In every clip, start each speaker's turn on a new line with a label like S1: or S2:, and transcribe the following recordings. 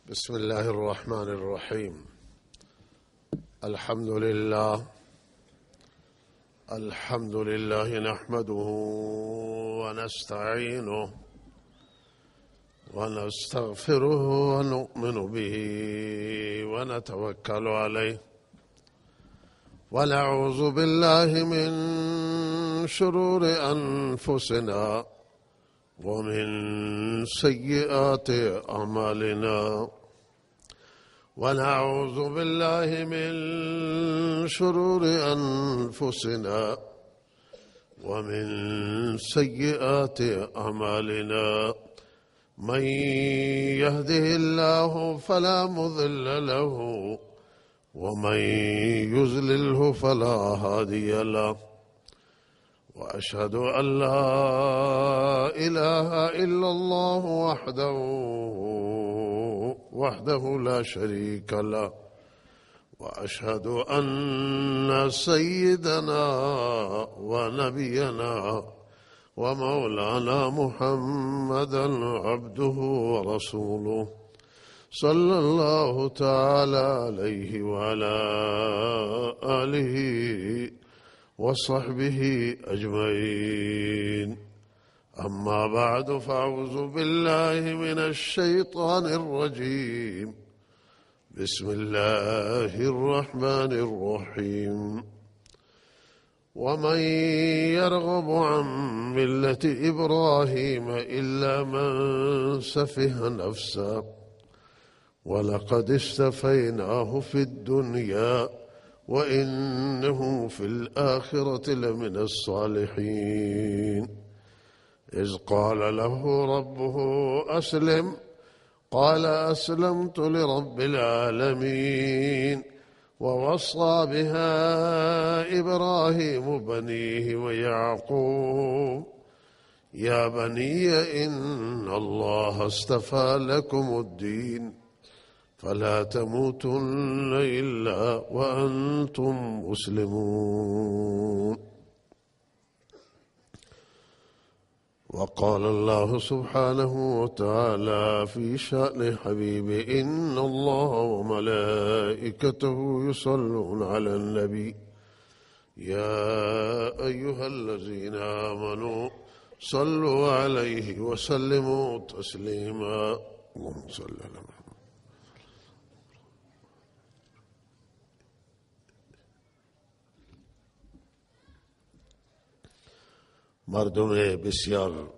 S1: بسم الله الرحمن الرحيم. الحمد لله نحمده ونستعينه ونستغفره ونؤمن به ونتوكل عليه ونعوذ بالله من شرور أنفسنا ومن سيئات أعمالنا ونعوذ بالله من شرور أنفسنا ومن سيئات أعمالنا من يهده الله فلا مضل له ومن يضلله فلا هادي له وأشهد أن لا إله إلا الله وحده لا شريك له وأشهد أن سيدنا ونبينا ومولانا محمدا عبده ورسوله صلى الله تعالى عليه وعلى آله وصحبه أجمعين. أما بعد فأعوذ بالله من الشيطان الرجيم. بسم الله الرحمن الرحيم. ومن يرغب عن ملة إبراهيم إلا من سفه نفسه ولقد اصطفيناه في الدنيا وإنه في الآخرة لمن الصالحين. إذ قال له ربه أسلم قال أسلمت لرب العالمين. ووصى بها إبراهيم بنيه ويعقوب يا بني إن الله اصطفى لكم الدين فلا تموتن إلا وأنتم مسلمون. وقال الله سبحانه وتعالى في شأن حبيبه إن الله وملائكته يصلون على النبي يا أيها الذين آمنوا صلوا عليه وسلموا تسليما. اللهم صل على محمد. مردم بسیار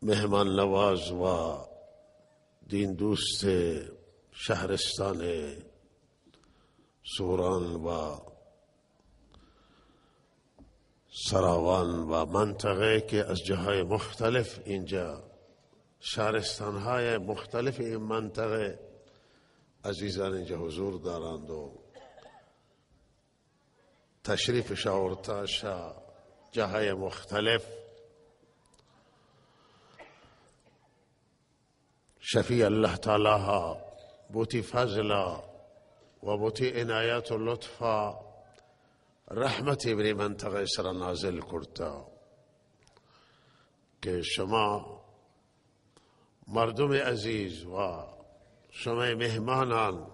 S1: مهمان نواز و دین دوست شهرستان سوران و سراوان و منطقه که از جاهای مختلف اینجا شهرستانهای مختلف این منطقه عزیزان اینجا حضور دارند و تشریف آوردهاش جاهای مختلف شفیع الله تعالی ها بوتی فضل و بوتی عنایت و لطف رحمتی بری منطقه سر نازل کرده که شما مردم عزیز و شما مهمانان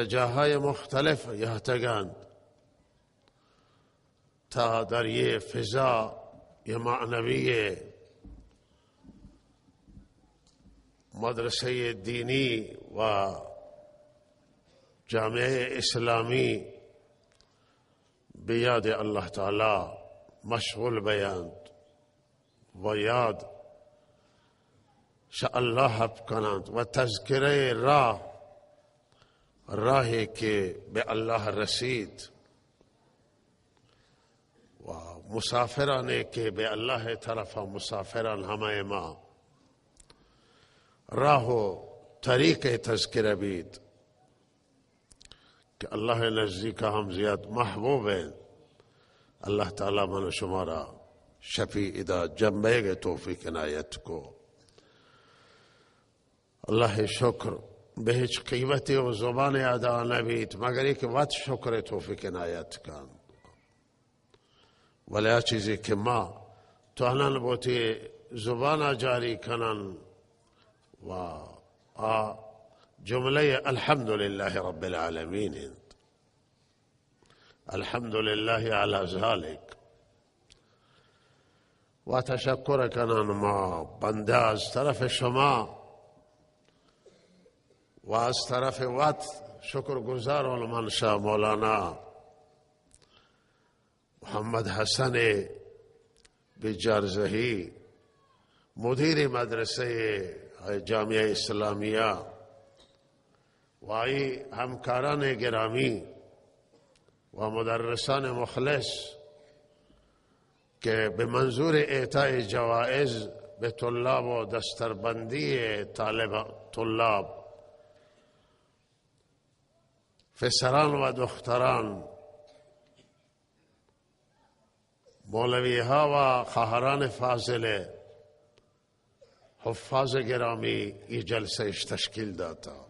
S1: جاهای مختلف یهتگند تا در یه فضا یه معنوی مدرسه دینی و جامعه اسلامی به یاد الله تعالی مشغول بیند و یاد الله بکنند و تذکره راهی که به الله رسید و مسافرانی که به الله طرف مسافران همه ما راه و طریق تذکره بید که الله نزدیک هم زیاد محبوب ہے. الله تعالی من و شما را شفیع ادا جنبه توفیق عنایت کو. الله شکر به هیچ قیمتی و زبان ادا نبید مگر یک وقت شکر توفیق عنایت کن. ولی چیزی که ما تو انان بوتی زبان جاری کنن جملة الحمد لله رب العالمين، الحمد لله على ذلك. و تشکر کنن ما بنده از طرف شما و از طرف وقت شکرگزار المنشا مولانا محمد حسن بجارزهی، مدیر مدرسه جامعه اسلامیه و ای همکاران گرامی و مدرسان مخلص که به منظور اعطای جوائز به طلاب و دستربندی طلاب، پسران و دختران، مولوی ها و خواهران فاضله، حفاظ گرامی این جلسه تشکیل داتا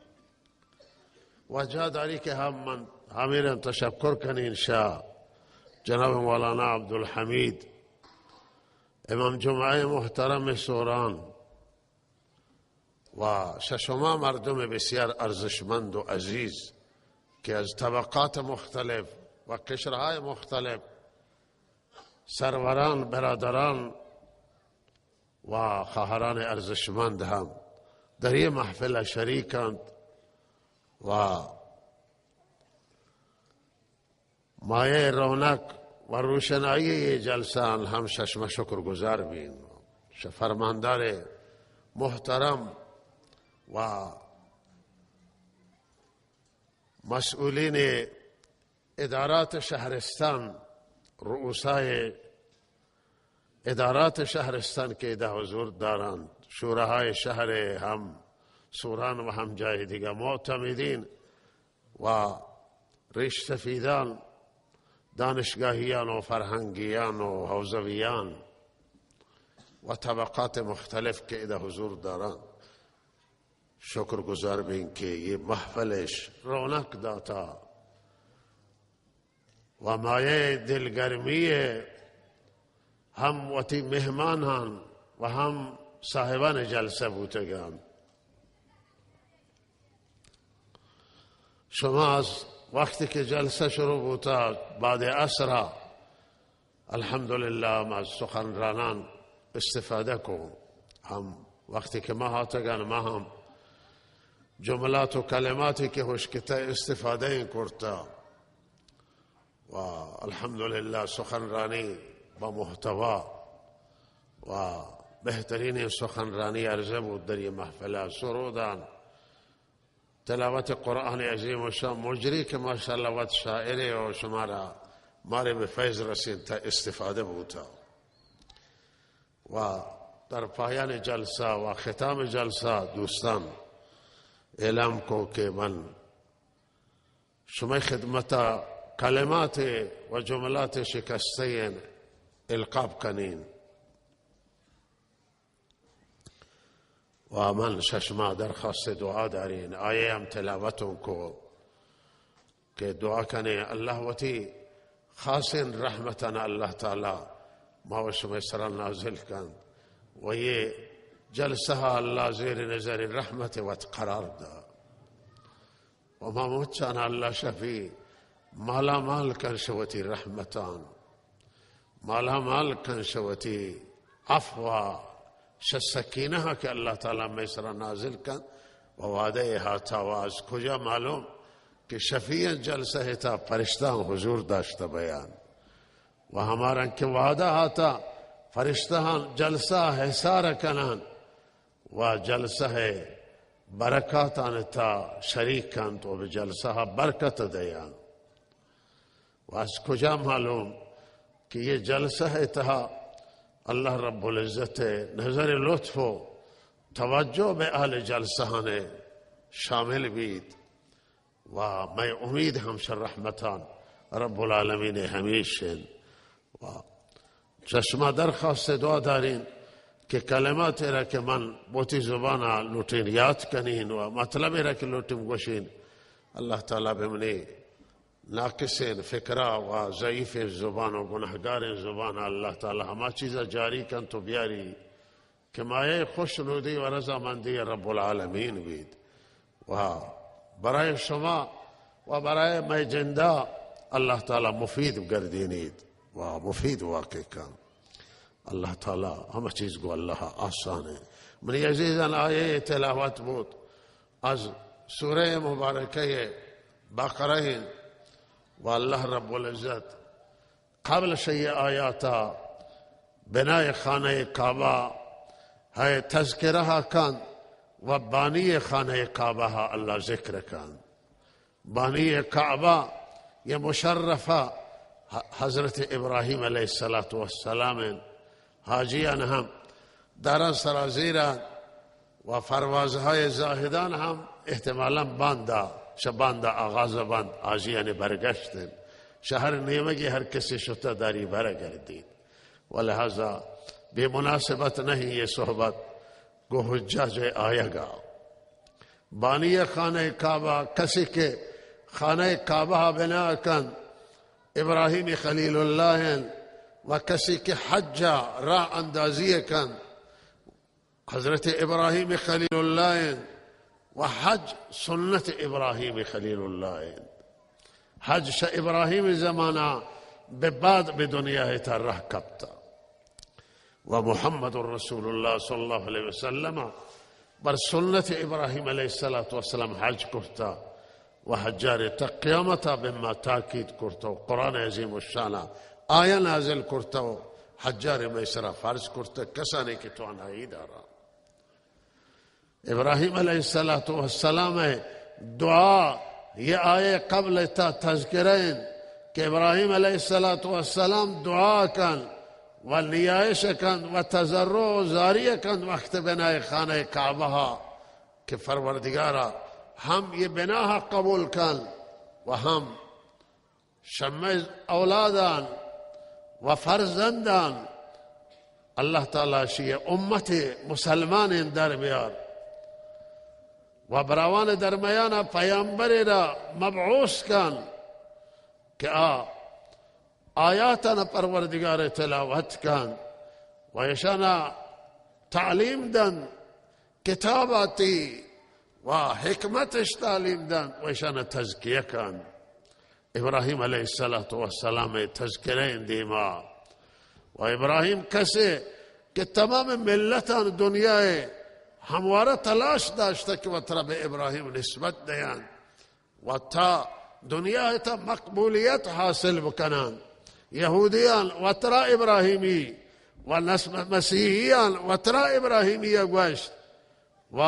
S1: و جا داری که همین تشکر کنین شاه جناب مولانا عبدالحمید امام جمعه محترم سوران و ششما مردم بسیار ارزشمند و عزیز که از طبقات مختلف و قشرهای مختلف، سروران، برادران و خواهران ارزشمند هم در این محفل شریکند و مایه رونق و روشنایی جلسه هم ششم شکرگزار بین. فرماندار محترم و مسئولین ادارات شهرستان، رؤسای ادارات شهرستان که ده حضور دارند، شوراهای شهر هم سوران و هم جای دیگه، معتمدین و ریش سفیدان، دانشگاهیان و فرهنگیان و حوزویان و طبقات مختلف که ده حضور دارند، شکرگزار بین که یہ محفلش رونق داتا و مایه دلگرمی هم وتی مهمانان و هم صاحبان جلسه بودگان. شما از وقتی که جلسه شروع بودا بعد عصر الحمدلله از سخنرانان استفاده کن. هم وقتی که ما هاتگان ما هم جملات و کلماتی که هشکته استفاده این کرتا و الحمدلله سخنرانی با محتوا و بهترین سخنرانی عرضه بود در این محفل. سرودان، تلاوت قرآن عظیم و شان مجری که ماشاءالله وقت شاعره و شما را ماره به فیض رسید تا استفاده بودا و در پایان جلسه و ختام جلسه دوستان اعلام کو که من شما خدمت کلمات و جملات شکسته القاب کنین و من ششما درخواست دعا دارین. آیه هم تلاوتون کو که دعا کنه الله وتی خاص رحمتنا الله تعالی ما و شما سر نازل کن و یہ جلسه ها الله زیر نظر رحمت وت قرار دا و ما مچان الله شفی مالا مال کن شوتی رحمتان، مالا مال کن شوتی عفو سکینه که الله تعالی میسر نازل کن و وعده ها تواز کجا معلوم که شفیع جلسه تا فرشتان حضور داشته بیان و ہمارا که وعده ها تا فرشتان جلسه حسار کنن و جلسه برکاتان تا شریک کند و به جلسه ها برکت دیان و از کجا معلوم که یہ جلسه تا الله رب العزت نظر لطف و توجه به اهل جلسه هانه شامل بید و میں امید همشن رحمتان رب العالمین همیشن و چشما درخواست دعا دارین که کلمات را که من بوتی زبان لوٹین یاد کنین و مطلب را که لوٹیم گوشین الله تعالی بمنی ناقصین فکرہ و ضعیف زبان و گناہگار زبان اللہ تعالی ہما چیزا جاری کن تو بیاری که مایه خوشنودی و رضامندی رب العالمین بید و برای شما و برای میجنده الله تعالی مفید بگردینید و مفید واقع کن. الله تعالی همه چیز گو الله آسانه. من عزیزان آیه تلاوت بود از سوره مبارکه بقره و الله رب العزت قبل شیء آیاتا بنای خانه کعبه های تذکرها کن و بانی خانه کعبه ها الله ذکر کن. بانی کعبه یہ مشرفه حضرت ابراهیم علیه السلام حاجیان هم در سرازیران و فروازهای زاهدان هم احتمالا بانده آغاز باند حاجیان برگشتن شهر نیمگی هر کسی شده داری برگردید و لہذا بے مناسبت نہیں یہ صحبت گو حجاج آئے گا. بانی خانہ کعبہ کسی کے خانہ کعبہ بنا کن ابراہیم خلیل اللہ و کسی کے حج راہ اندازی کن حضرت ابراہیم خلیل اللہ و حج سنت ابراہیم خلیل اللہ حج شا ابراہیم زمانہ بعد بدنیا ہے تا رہ کبتا و محمد رسول اللہ صلی اللہ علیہ وسلم بر سنت ابراہیم علیہ السلام حج کرتا و حجار تا قیامتا بما تاکید کرتا و قرآن عظیم الشانہ آیا نازل کرتا و حجار میسرہ فرض کرتا کسانے کی توانائی دارا. ابراہیم علیہ السلام دعا یہ آئے قبل تا تذکرین کہ ابراہیم علیہ السلام دعا کن و نیائش کن و تضرع و زاریہ کن وقت بنائے خانہ کعبہ کہ پروردگارا ہم یہ بنا قبول کن و ہم شمع اولادان و فرزندان اللہ تعالی شیع امت مسلمان در بیار و براوان درمیان پیامبر را مبعوث کن کہ آیاتنا پروردگار تلاوت کن و ایشانا تعلیم دن کتاباتی و حکمتش تعلیم دن و ایشانا تزکیه کن. ابراہیم علیہ السلام تذکرین دیما و ابراہیم کسے کہ تمام ملتان دنیا ہموارا تلاش داشتا کہ وہ طرف ابراہیم نسبت دیان و تا دنیا تا مقبولیت حاصل بکنان. یہودیان و ترا ابراہیمی و مسیحیان و ترا ابراہیمی گوشت و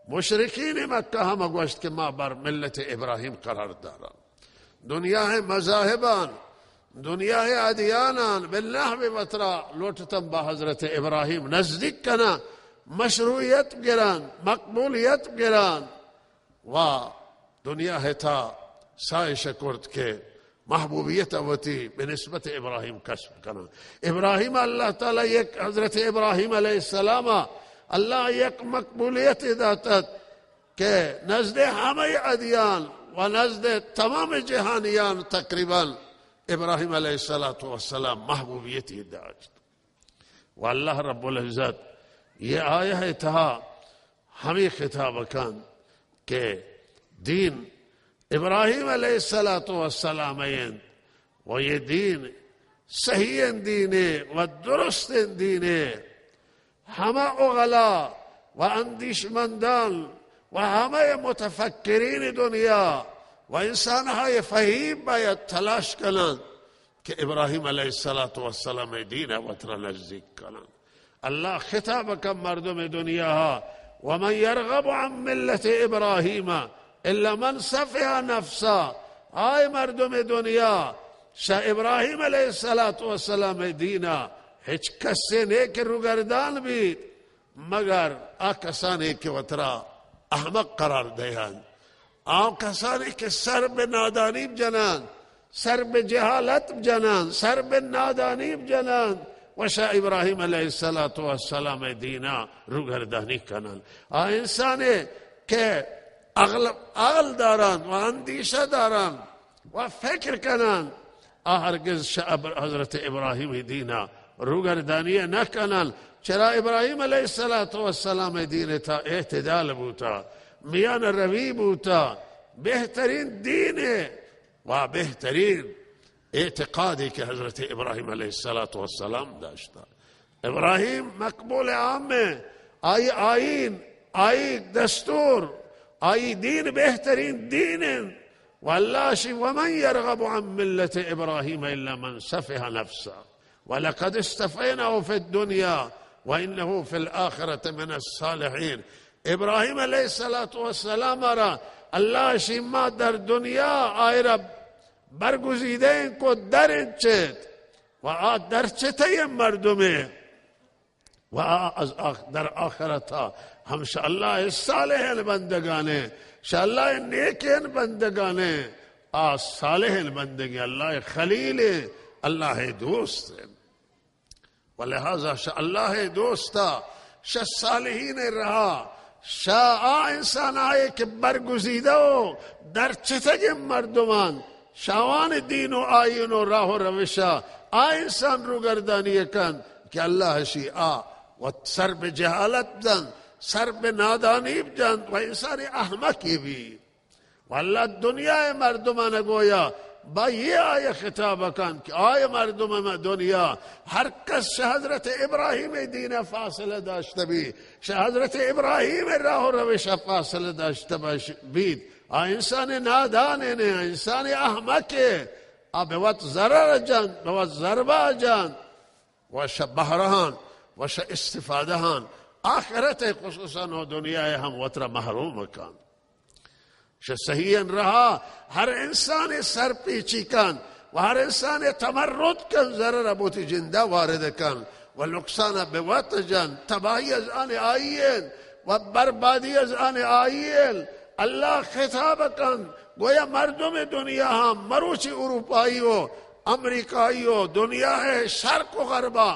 S1: مشرکین مکہ ہم گوشت کہ ما بر ملت ابراہیم قرار دارا. دنیا ہے مذاہبان دنیا ہے ادیانان بالنحو و ترا لوٹتم با حضرت ابراہیم نزدیک کنا مشروعیت گران مقبولیت گران و دنیا ہے تا سائش کرد کے محبوبیت ہوتی بنسبت ابراہیم کشف کرنا. ابراہیم اللہ تعالی یک حضرت ابراہیم علیہ السلام اللہ یک مقبولیت داتت کہ نزد ہمیں ادیان و نزد تمام جہانیان تقریباً ابراہیم علیہ السلام محبوبیتی داشت. و اللہ رب العزت یہ آیہ تھا ہمیں خطاب کن کہ دین ابراہیم علیہ السلام و یہ دین صحیح دین و درست دین ہمہ اغلا و اندیشمندان و ہمہ متفکرین دنیا و انسان های فہیم باید تلاش کنند کہ ابراہیم علیہ السلام دین وطر نزدیک کنند. اللہ خطاب کم مردم دنیا ومن يرغب عن ملت ابراہیم الا من سفه نفسا. آئے مردم دنیا شاہ ابراہیم علیہ السلام دینا ہچ کسے نیک روگردان بھی مگر آکسانے کے وطرہ احمق قرار دیان آکسانے کے سر بے نادانی جنان سر بے جہالت جنان سر بے نادانی جنان و شاہ ابراہیم علیہ السلام دینا روگردانی کنن. انسانے کہ عقل داران و اندیشہ داران و فکر کنن ہرگز حضرت ابراہیم دینا روگردانی نہ کنن چرا ابراهیم علیه السلام دین تا اعتدال بوتا، میان روی بوتا، بهترین دین و بهترین اعتقادی که حضرت ابراهیم علیه السلام داشتا. ابراهیم مقبول عامه، آئی آئین، آئی دستور، آئی دین بهترین دین. والله شي ومن يرغب عن ملة إبراهيم إلا من سفه نفسه ولقد استفيناه في الدنيا وإنه في الآخرة من الصالحين. ابراهیم علیه السلام را الله شي ما در دنیا آیرا برگزیده کو در چت و در چته مردمه و در آخرتا هم الله صالح بندگانه، الله نیکین بندگانه، صالح بندگی الله خلیل، الله دوست. ولهذا الله دوستا صالحین رها انسان آئے کہ برگزیده و در چتگ مردمان شوان دین و آئین و راه و روشا انسان رو گردانی کن کہ اللہ شی و سر به جہالت بزن، سر به نادانی بزن و انسان احمقی بھی. والله دنیا مردمان گویا با یہ آیه خطاب کن که آیه مردم دنیا هر کس حضرت ابراهیم دین فاصله داشته بید، حضرت ابراهیم راه و روش فاصله داشته بید، انسان نادانه نه، انسان احمقه، به وقت ضرر جان، به وقت ضربه جان و بهرهان و استفاده هان آخرت خصوصا و دنیا هم وطر محروم کن. صحیح رہا ہر انسان سر پیچی کن و ہر انسان تمرد کن، ضرر بوتی جندہ وارد کن و نقصان بوت جن، تباہی از آن آئین و بربادی از آن آئین. اللہ خطاب کن گویا مردم دنیا ہم مروچی اروپائی و امریکائی و دنیا ہے شرق و غربا،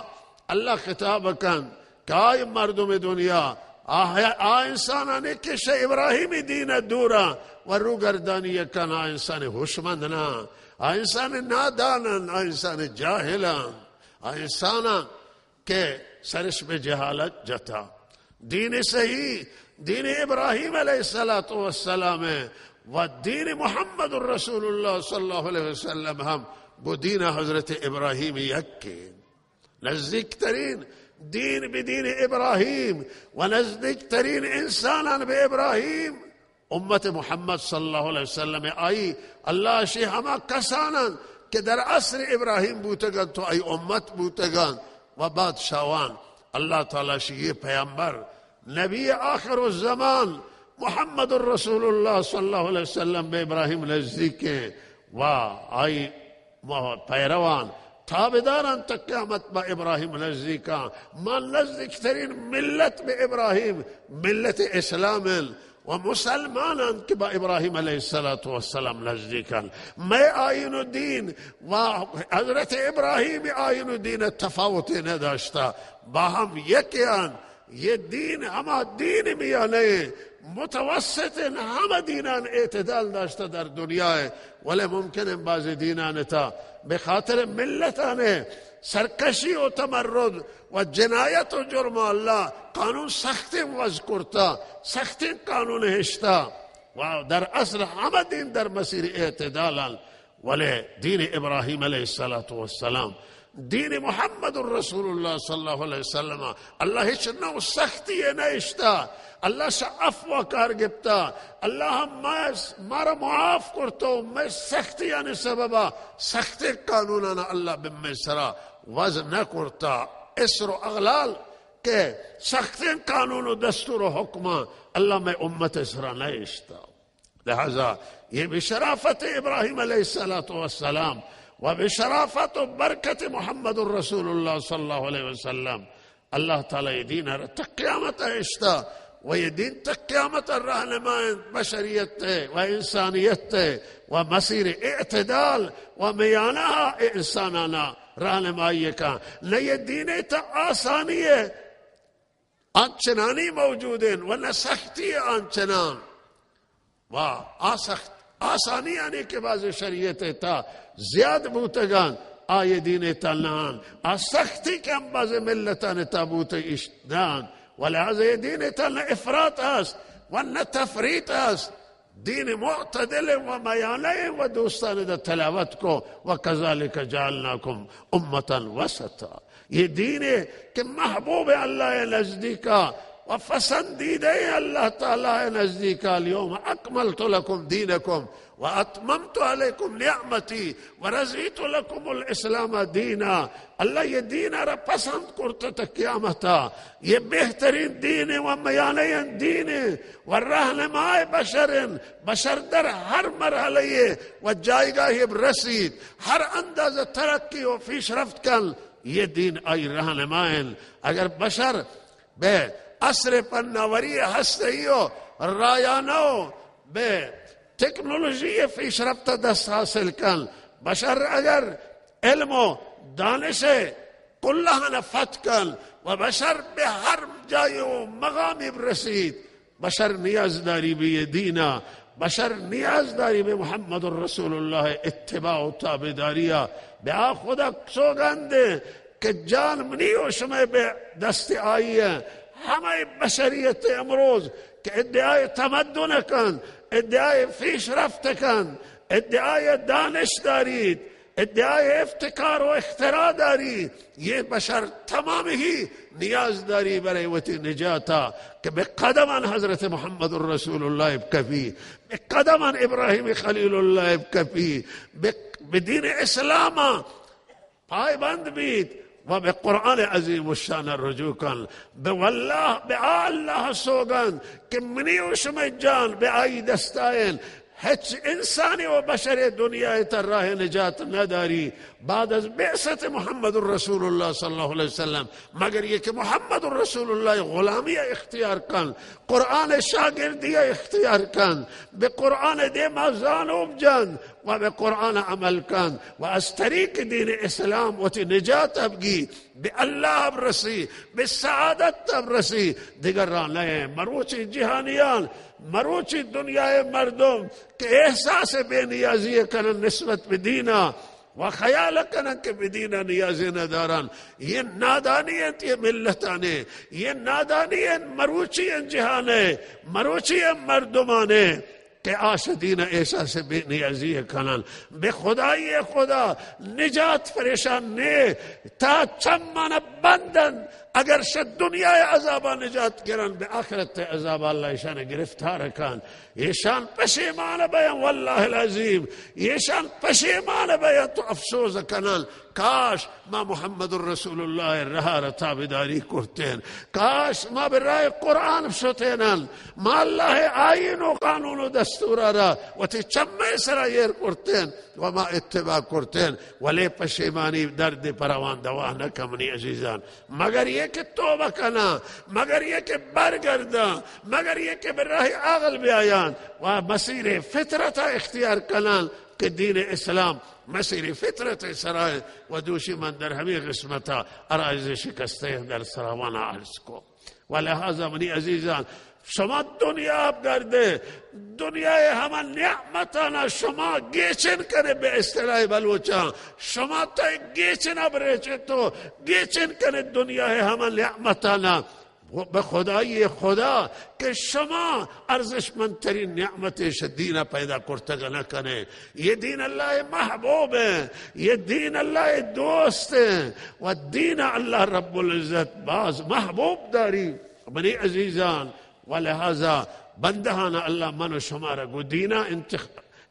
S1: اللہ خطاب کن کہ آئی مردم دنیا انسانانی کش ابراهیم دین دورا و رو گردانی کن، انسان هوشمند نه، انسان نادانن، انسان جاهلن، انسان که سرش به جهالت جتا. دین صحیح دین ابراهیم علیه السلام و دین محمد رسول الله صلی الله علیه وسلم هم با دین حضرت ابراهیم یکی. نزدیکترین دین بدین ابراهیم و نزدیکترین انسانان به ابراهیم امت محمد صلی الله علیه وسلم آئی. الله شی همه کسانان که در عصر ابراهیم بودگان تو ای امت بودگان و بادشاهان. الله تعالی شی پیامبر نبی آخر الزمان محمد رسول الله صلی الله علیه وسلم به ابراهیم نزدیک و آئی پیروان تابداران تا قیامت با ابراهیم نزدیکان. ما نزدیکترین ملت به ابراهیم ملت اسلام و مسلمانان که با ابراهیم علیه السلام نزدیکان. میں آئین و دین و حضرت ابراهیم آئین و دین تفاوتی نداشتا، با هم یکیان. یہ دین ہما دین میانه متوسط همه دینان اعتدال داشته در دنیا، ولی ممکنه بعض دینان تا به خاطر ملتانه سرکشی و تمرد و جنایت و جرم الله قانون سختی وضع کرتا، سختی قانون هشتا و در اصل همه دین در مسیر اعتدالان. ولی دین ابراهیم علیه السلام دین محمد رسول الله صلی الله علیه وسلم الله هیچ نوع سختی نشتا، الله شا عفو کار گفتا، الله هم ما را معاف کرتا و ما سختی یعنی سببا سختی قانونانا الله به مصر وضع نکرتا. اسر و اغلال که سختی قانون و دستور و حکم الله میں امت اسرا نشتا. لہذا یہ بشرافت ابراہیم علیہ السلام و بشرافت و برکت محمد رسول الله صلی الله علیه وسلم الله تعالی دین را تا قیامت اشتا و یہ دین تا قیامت راہنمائیں بشریت و انسانیت و مسیر اعتدال و میانہ انسانانا راہنمائی کا. نہ یہ دین تا آسانی ہے آنچنانی موجود ہیں و نہ سختی آنچنان و آسانی یعنی کہ بعض شریعت تا زیاد بوتگان آی دین تنان سختی کم باز ملتان تابوت اشتدان ولهذا دین تن افراط است و نه تفریط است. دین معتدل و میانه و دوستان دا تلاوت کو و کذالک جعلناکم امتا وسطا. یہ دین ہے کہ محبوب اللہ نزدیکا و پسندیدہ اللہ تعالی نزدیکا. اليوم اکملت لکم دینکم و اتممت علیکم نعمتی و رضیت لکم الاسلام دینا. اللہ یہ دین را پسند کرتا تا قیامتا. یہ بہترین دین و میانه دین و رہنمائی بشر در ہر مرحلے و جائگاہ رسید، ہر انداز ترقی و پیشرفت کن. یہ دین ای رہنمائن. اگر بشر بے عصر پناوری ہستیو رایانو بے ٹیکنالوجی پیشرفت دست حاصل کن، بشر اگر علم و دانش کلہ نفت کن و بشر به هر جای و مقامی برسید، بشر نیاز داری به دینا، بشر نیاز داری به محمد رسول الله اتباع و تابعداریا. به خدا سوگنده که جان منی و شما به دست آیه. همه بشریت امروز که ادعای تمدن کن، ادعای پیشرفت کن، ادعای دانش دارید، ادعای ابتکار و اختراع داری، یہ بشر تمام ہی نیاز داری برای وتی نجاتا کہ بقدمان حضرت محمد رسول اللہ بکفی، بقدمان ابراہیم خلیل اللہ بکفی، بدین اسلام پایبند بید و به قرآن عظیم الشان رجوع کن. به والله به الله سوگند که منی و شما جان به آی دستاین. هیچ انسانی و بشر دنیا تا راه نجات نداری بعد از بعثت محمد رسول الله صلی الله علیه وسلم مگر یہ کہ محمد رسول الله غلامی اختیار کن، قرآن شاگردی اختیار کن، به قرآن دی مازانوب جن و به قرآن عمل کن و از طریق دین اسلام و تی نجات ابگی، به الله برسی، به سعادت برسی. دیگر رانه مروچی جهانیان، مروچی دنیای مردم که احساس بے نیازی کنن نسبت به دینا و خیال کنن که به دینا نیازی ندارن، یہ نادانیت یہ ملتانے، یہ نادانیت مروچی جهانه، مروچی مردمانه کہ آشدین احساس بے نیازی کنن. به خدای خدا نجات پریشان نے تا چمن بندن. اگر شد دنیای عذابا نجات گرن به آخرت عذاب اللہ ایشان گرفتار کن. ایشان پشیمان بیان والله العظیم، ایشان پشیمان بیان تو افسوس کنن کاش ما محمد رسول الله رها را تابعداری کرتین، کاش ما به راه قرآن بشتینن، ما الله آیین و قانون و دستور را و تی چمه سرایر کرتین و ما اتباع کرتین. ولی پشیمانی درد پروان دوا نکمنی عزیزان، مگر یہ کہ توبہ کنا، مگر یہ کہ برگردان، مگر یہ کہ به راه عقل بیایان و مسیر فطرت اختیار کنن کہ دین اسلام مسیر فطرت سرای و دوشی من در همین قسمتا ارائز شکسته در سراوانا عرض کو. ولهذا منی عزیزان شما دنیا بگرده، دنیای همه نعمتانا شما گیچن کنه، به اصطلاح بلوچان شما تا گیچن بریچه تو گیچن کنه دنیای همه نعمتانا. به خدای خدا کہ شما ارزشمندترین نعمتش دین پیدا کرتگا نکنه. یہ دین اللہ محبوب ہے، یہ دین اللہ دوست ہے و دین اللہ رب العزت باز محبوب داری. منی عزیزان ولہذا بندہان اللہ من شما را گو دینا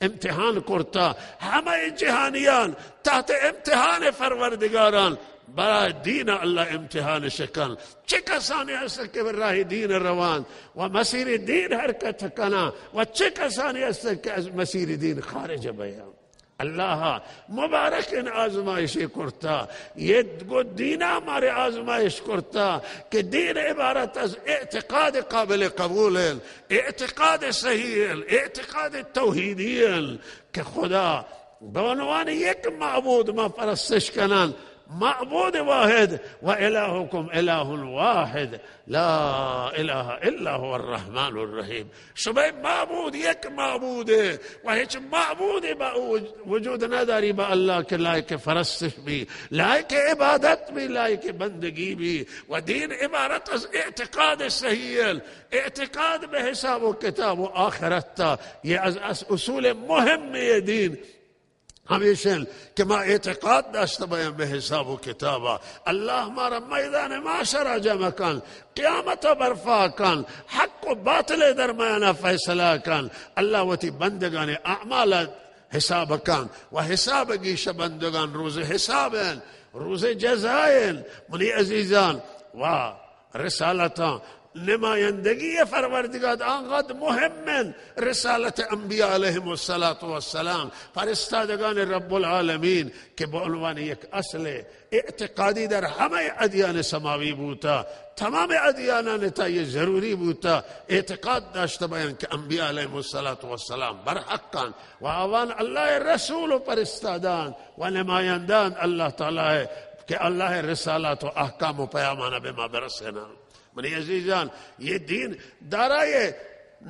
S1: امتحان کرتا، همه جهانیان تحت امتحان فروردگاران برای دین اللہ امتحان شکن. چه کسانی هستند که به راه دین روان و مسیر دین حرکت کنند و چه کسانی هستند که از مسیر دین خارج بیان. اللہ مبارک ان آزمائش کرتا، یہ دین ہمارے آزمائش کرتا کہ دین عبارت از اعتقاد قابل قبول ہے، اعتقاد صحیح ہے، اعتقاد توحیدی ہے کہ خدا به عنوان یک معبود ما پرستش کنن. معبود واحد وإلهكم إله واحد لا إله إلا هو الرحمن الرحیم. شما معبود یک معبوده و هیچ معبودی با وجود نداری با الله که لایق فرستش بی، لایق عبادت بی، لایق بندگی بی. و دین عبارت از اعتقاد صحیح، اعتقاد به حساب و کتاب و آخرت تا. یہ از اصول مهم دین همیشه که ما اعتقاد داشته بایم به حساب و کتاب. الله ما را میدان معاشر جمع کن، قیامت برپا کن، حق و باطل در میان فیصله کن. الله وتی بندگان اعمال حساب کن و حساب گیش بندگان روز حسابن، روز جزائن. منی عزیزان و رسالتا نمایندگی فرورdigار آنقدر مهمن. رسالت انبیاء علیهم السلام، فرستادگان رب العالمین که به عنوان یک اصل اعتقادی در همه ادیان سماوی بودا، تمام ادیانان تا یہ ضروری بودا اعتقاد داشته بایند که انبیاء علیهم السلام برحقان و آوان الله رسول فرستادان و نمایندان الله تعالی که الله رسالات و احکام و پیامان به ما برساند. منی عزیزان یہ دین دارای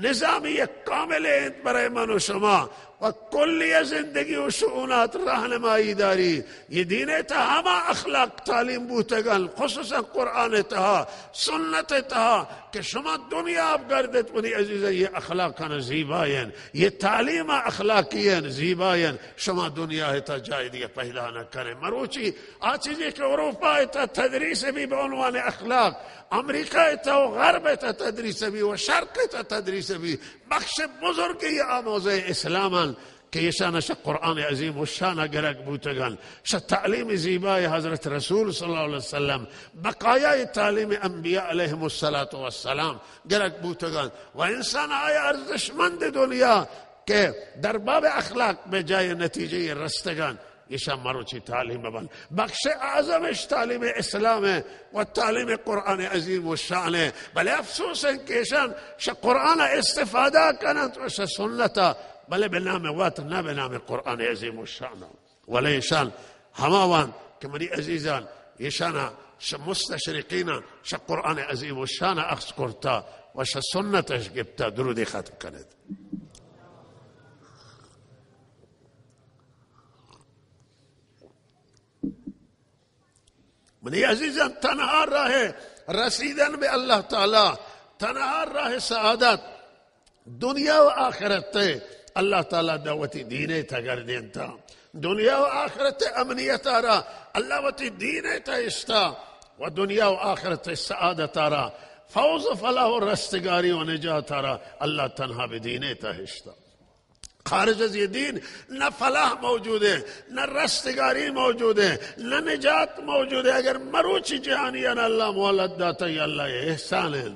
S1: نظامی کامل برای من و شما و کلی زندگی و شؤونات راهنمایی داری. یہ دین تا همه اخلاق تعلیم بوتگل، خصوصا قرآن تا، سنت تا که شما دنیا بگردید. منی عزیزان یہ اخلاقان زیباین، یہ تعلیم اخلاقیین زیباین. شما دنیا تا جای دیگه پیدا نکنه. مروچی آچیزی که اروپا تا تدریس بھی به عنوان اخلاق، امریکا تا و غرب تا تدریس بھی و شرق تا تدریس بھی، بخش بزرگی آموزه اسلامان که یشانش قرآن عظیم و شان گرگ بوتگان، تعلیم زیبای حضرت رسول صلی اللہ علیہ وسلم، بقایای تعلیم انبیاء علیهم السلام گرگ بوتگان. و انسان آیا ارزشمند دنیا که در باب اخلاق به جای نتیجه رستگان ایشان مروچی تعلیم ببن. بخش اعظمش تعلیم اسلام و تعلیم قرآن عظیم و شانه. بله افسوس ہے کہ ایشان قرآن استفاده کنند و سنتا، بله به نام واتر نه به نام قرآن عظیم و شانه. ولی ایشان هماوان که منی عزیزان ایشان مستشرقین قرآن عظیم و شانه اخذ کرتا و سنتش گبتا درودی ختم کند. منی عزیزان تنها راه رسیدن به الله تعالی، تنها راه سعادت دنیا و آخرت الله تعالی دعوتی دینه تا گردین تا. دنیا و آخرت امنیت را الله وتی دینه تا اشتا و دنیا و آخرت سعادت را، فوز و فلاح و رستگاری و نجات را الله تنها به دینه تا اشتا. خارج از یہ دین نہ فلاح موجود ہے، نہ رستگاری موجود ہے، نہ نجات موجود ہے. اگر مروچی جہانیان اللہ مولد داتا یا اللہ احسان ہے.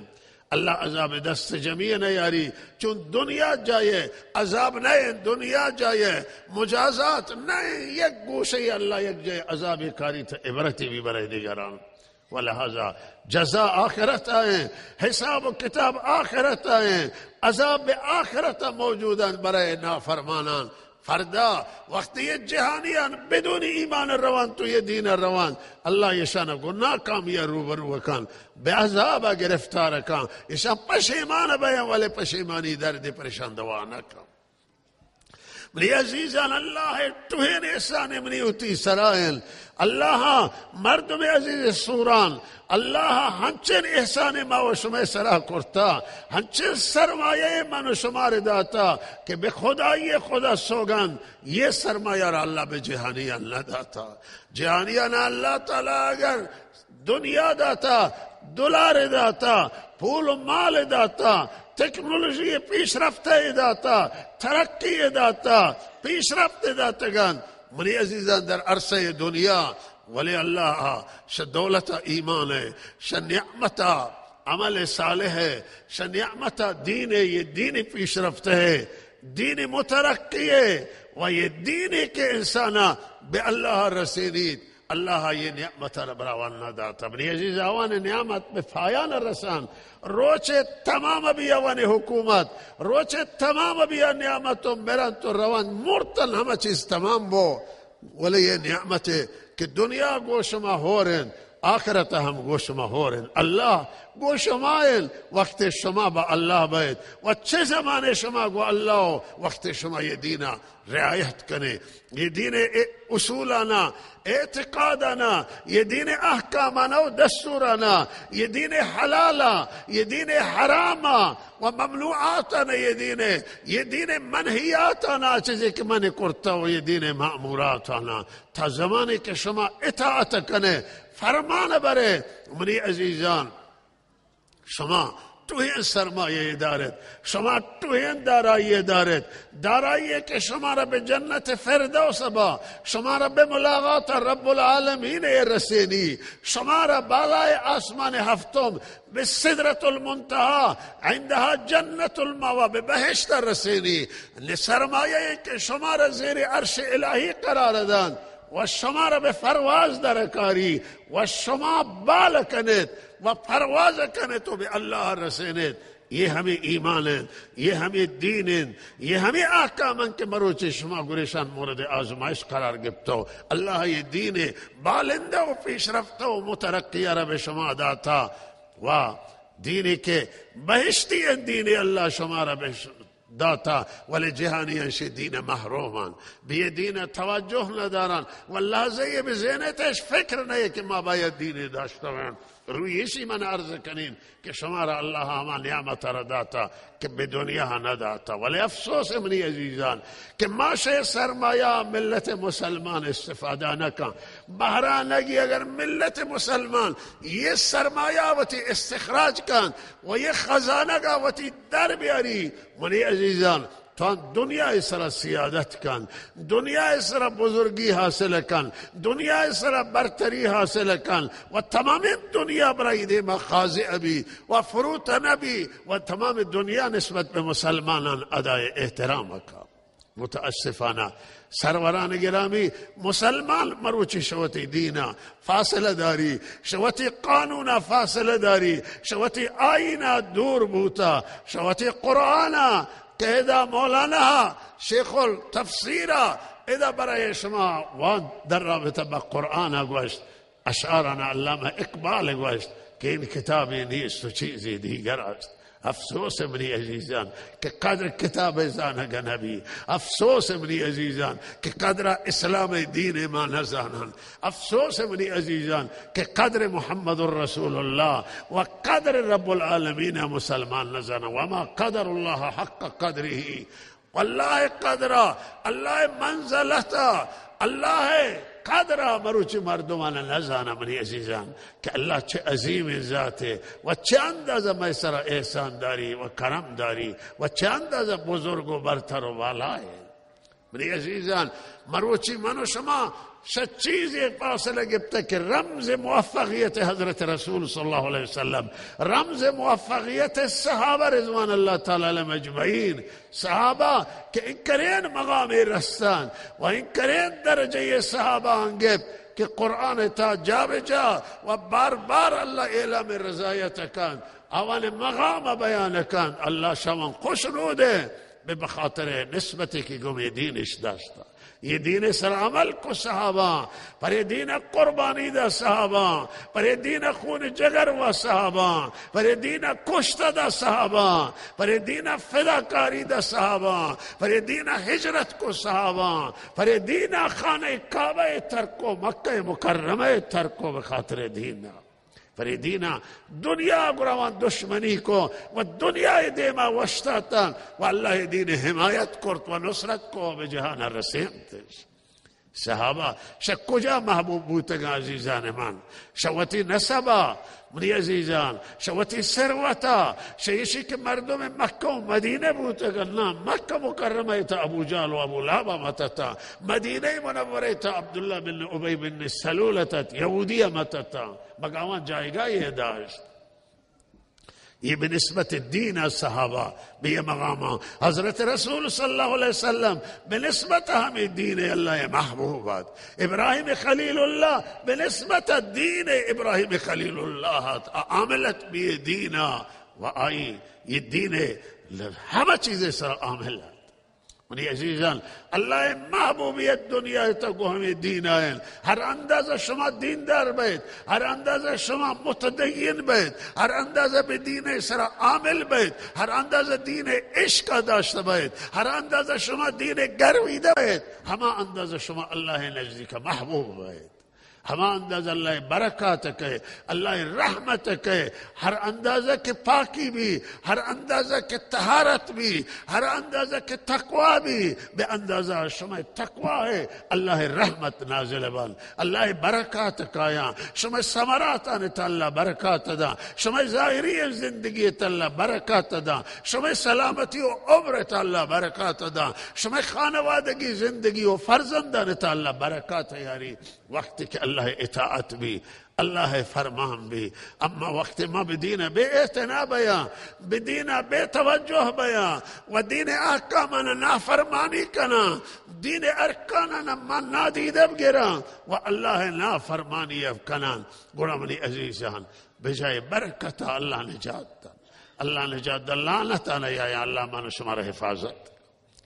S1: اللہ عذاب دست جمیع نیاری، چون دنیا جائے عذاب نہیں، دنیا جائے مجازات نہیں، یک گوشے اللہ یک جائے عذاب کاری تا عبرتی بھی برای دیگران. ولہذا جزا آخرت آئیں، حساب و کتاب آخرت آئیں، عذاب آخرت موجودان برای نافرمانان. فردا وقتی یہ جہانیان بدون ایمان روان تو یہ دین روان، اللہ یشان گناہ کامیہ روبرو کن، بے عذاب گرفتار کن، یشان پشیمان بیان والے پشیمانی درد پریشان دوانا کن. منی عزیزان اللہ توہین احسان منی اتی سرائل، اللہ مردم عزیز سوران، اللہ ہنچن احسان ما و شما سرا کرتا، ہنچن سرمایہ من و شمار داتا کہ بے خدای خدا سوگن یہ سرمایہ را اللہ بے جہانیان نہ داتا. جہانیان اللہ تعالی اگر دنیا داتا، دولار داتا، پول و مال داتا، ٹیکنالوجی پیش رفته داتا، ترقی داتا، پیش رفته داتگان منی عزیزان در عرصه دنیا. ولی اللہ دولت ایمان ہے، نعمت عمل صالح ہے، نعمت دین ہے. یہ دین پیش رفته ہے، دین مترقی ہے و یہ دین کے انسان بے اللہ رسینید. اللہ یہ نعمت براوان نہ داتا. منی عزیز آوان نعمت به پایان رسان، روچ تمام بیاوان حکومت، روچ تمام بیا نعمتوں میران تو روان مرتن ہمہ چیز تمام بو. ولی یہ نعمت که دنیا گو شما هورن، آخرت هم گو شما هورن. الله گو شمایل وقت شما با الله باید. و چه زمان شما گو الله وقت شما یه دین رعایت کنه، یه دین اصولنا، اعتقادنا، یه دین احکامنا و دستورنا، یه دین حلالا، یه دین حراما و ممنوعاتنا، یه دین منهیاتنا، چیزی که من کرتا، و یه دین مأموراتنا. تا زمانی که شما اطاعت کنه، فرمان بره، منی عزیزان، شما توهین سرمایه دارد، شما توهین دارایی دارد، دارایی که شما را به جنت فردوس با، شما را به ملاقات رب العالمین رسینی، شما را بالای آسمان هفتم به سدرت المنتهى عندها جنت المأوى به بهشت رسینی. سرمایه که شما را زیر عرش الهی قرار داد و شما را به پرواز درکاری و شما بال کنید و پرواز کنید و به الله رسینید. یہ ہمیں ایمان ہے، یہ ہمیں دین ہے، یہ ہمیں احکام ہیں کہ مروچ شما گریشان مورد آزمائش قرار گرفتو. اللہ یہ دین ہے بالندہ و پیش رفتہ و مترقی رب شما داتا و دینی کے بہشتی ہیں، دین اللہ شما رب داتا، ولی جهانیان شه دین محرومان، به دین توجه ندارن و لحظه به ذهنتش فکر نه که ما باید دین داشته باشیم. رویشی من عرض کنین که شما را الله همان نعمت را داتا که به دنیا نداتا. ولی افسوس منی عزیزان که ماشه سرمایه ملت مسلمان استفاده نکن. بحرانگی اگر ملت مسلمان یہ سرمایه وتی استخراج کن و یہ خزانه کا وتی در بیاری، منی عزیزان تو دنیا سر سیادت کن، دنیا سر بزرگی حاصل کن، دنیا سر برتری حاصل کن و تمام دنیا برای دی مخاضع بی و فروت نبی و تمام دنیا نسبت به مسلمانان ادای احترام کن. متاسفانه سروران گرامی مسلمان مروچی شوتی دینا فاصله داری، شوتی قانونا فاصله داری، شوتی آینا دور بوتا، شوتی قرآنا که اذا مولانا شیخ التفسیر اذا برای شما وان در رابطه با قرآن گوشت، اشعارنا علامه اقبال گوشت که این کتابی نیست و چیزی دیگر است. افسوس منی عزیزان که قدر کتاب زانگ نبی، افسوس منی عزیزان که قدر اسلام دین ما نزانند، افسوس منی عزیزان که قدر محمد رسول الله و قدر رب العالمین مسلمان نزانند. و ما قدر الله حق قدره، والله قدر الله منزلتا، الله قدر مروچ مردمان نزانم منی عزیزان که الله چه عظیم ذاته و چه اندازه میسر احسان داری و کرم داری و چه اندازه بزرگ و برتر و والای. منی عزیزان مروچی من و شما شد چیزی فاصله گفته که رمز موفقیت حضرت رسول صلی الله علیه وسلم، رمز موفقیت صحابه رضوان الله تعالی علیهم اجمعین، صحابه که این کرین مقامی رستن و این کرین درجه صحابه انگب که قرآن تا جا بجا و بار بار الله اعلام رضایت کن، اول مقام بیان کن. الله شما خوش نوده به بخاطر نسبتی که گم دینش داشته. یہ دین سر عمل کو صحابہ، پر یہ دین قربانی دا صحابہ، پر یہ دین خون جگر و صحابہ، پر یہ دین کشت دا صحابہ، پر یہ دین فداکاری دا صحابہ، پر یہ دین ہجرت کو صحابہ، پر یہ دین خانہ کعبہ ترکو، مکہ مکرمہ ترکو بخاطر دین، پر یہ دین دنیا گروان دشمنی کو و دنیا دیما وشتاتن و اللہ دین حمایت کرد و نصرت کو به جهان رسیمتش. صحابه کجا محبوب بودن عزیزان من؟ شوتی نسبا منی عزیزان، شوتی ثروتا، شیشی که مردم مکه و مدینه بودن. نه، مکه مکرمه تا ابو جهل و ابو لهب متتا، مدینه منوره تا عبدالله بن ابی بن سلول تت، یهودیه متتا، مقامان جایگاهی داشت. یہ بنسبت الدین صحابہ بھی مقام حضرت رسول صلی اللہ علیہ وسلم بنسبت ہمیں دین اللہ محبوبات، ابراہیم خلیل اللہ بنسبت دین ابراہیم خلیل اللہ عاملت بھی دینا و آئی یہ دین ہمہ چیزیں سر عاملت منی عزیزان الله محبوبیت دنیا تا همه دین آین، هر اندازه شما دیندار بید، هر اندازه شما متدین بید، هر اندازه به دین سر عامل بید، هر اندازه دین عشق داشته بید، هر اندازه شما دین گرویده بید، همه اندازه شما الله نزدیک محبوب بید، همه اندازه الله برکات که، الله رحمت که، هر اندازه که پاکی بی، هر اندازه که طهارت بی، هر اندازه که تقوا بی، به اندازه شما تقوا ہے الله رحمت نازل بن، الله برکات کایا، شما ثمرات انت الله برکات دا، شما ظاهری زندگی الله برکات دا، شما سلامتی و عمر الله برکات دا، شما خانوادگی زندگی و فرزندان الله برکات یاری. وقتی که الله اطاعت بی، الله فرمان بی، اما وقتی ما بدین بی اعتنا بیا، بدین بی توجه بیا و دین احکامنا نافرمانی کنا، دین ارکاننا من نادیده بگیرم و الله نافرمانی کنن، گرامنی عزیزان بجای برکت الله نجات دن، الله نجات دن، لعنت یا الله من شما را حفاظت.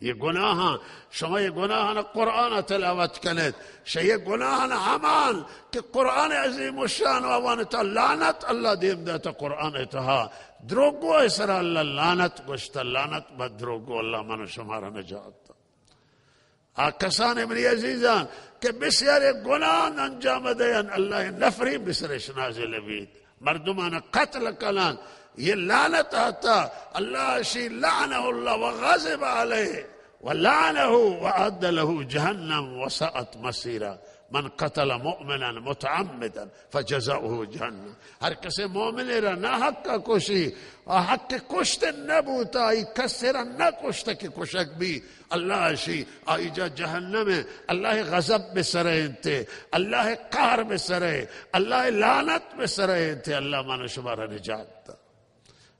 S1: یہ گناہ شما یہ گناہ قرآن تلاوت کنید، یہ گناہ ہمان کہ قرآن عظیم الشان وانتا لعنت اللہ دیم دیتا قرآن اتها دروگو اسر اللہ لعنت گوشتا لعنت با دروگو اللہ من شما را نجات دا. کسان منی عزیزان کہ بسیار گناہ انجام دین اللہ نفری بسرش نازل بید، مردمان قتل کنان، یہ لعنت آتا اللہ شی لعنه اللہ وغضب علیہ ولعنه وأعد له جهنم وساءت مصيرا. من قتل مؤمنا متعمدا فجزاؤه جهنم. ہر کسی مومن را نہ حق کشی حق کشت نبوتا ای کسی را نہ کشت کی کشک بھی اللہ شی آئیجا جہنم ہے، اللہ غضب بسرے انتے، اللہ قہر بسرے، اللہ لعنت بسرے انتے، اللہ من شمارا نجات دا.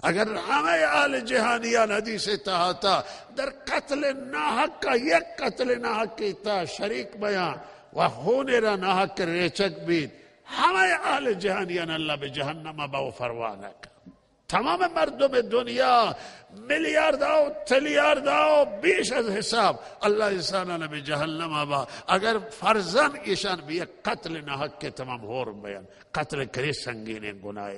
S1: اگر ہمیں آل جہانیان حدیث تہاتا در قتل ناحق کا یک قتل ناحق کی تا شریک بیان و خون را ناحق ریچک بید، ہمیں آل جہانیان اللہ بجہنم باو فروانک. تمام مردم دنیا ملیارد آو تلیارد آو بیش از حساب اللہ انسانان بجہنم با اگر فرزن ایشان بھی یک قتل ناحق کے تمام ہور بیان قتل کری سنگین گناہ.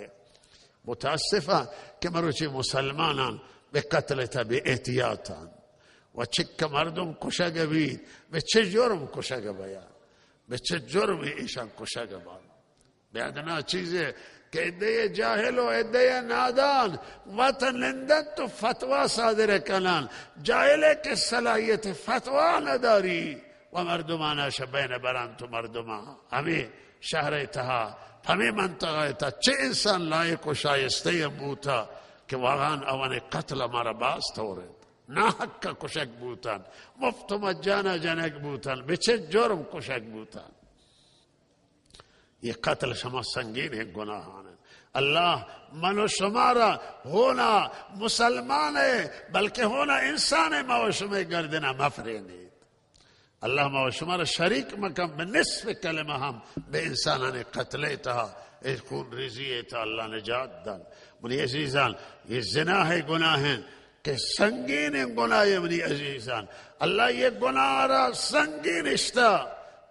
S1: متاسفة که مروچی مسلمانان به قتل تا به احتیاطان و چک مردم کشگ بید به چه جرم کشگ بیان، به چه جرم ایشان کشگ بیان. به ادنا چیزه که ادهی جاهل و ادهی نادان وطن لندن تو فتوہ صادر کنن، جاهله که صلاحیت فتوہ نداری و مردمانش بین بران تو مردمان همی شهر اتها ہمیں منطقہ تا چه انسان لائق و شائسته بوتا که واقعا اوان قتل ہمارا باز تورد نا حق کا کشک بوتان مفت مجانا جنک بوتان به چه جرم کشک بوتان. یہ قتل شما سنگین ہے گناہان. اللہ من و شمارا ہونا مسلمان ہے بلکہ ہونا انسان ہے ما و شما گردنا مفرینید. اللہ ما و شمار شریک مکم بنصف کلمہ ہم بے انسانان قتلیتا اس خون ریزیتا اللہ نجات دن. منی عزیزان یہ زنا ہے گناہ ہیں کہ سنگین گناہ ہے. منی عزیزان اللہ یہ گناہ را سنگین اشتا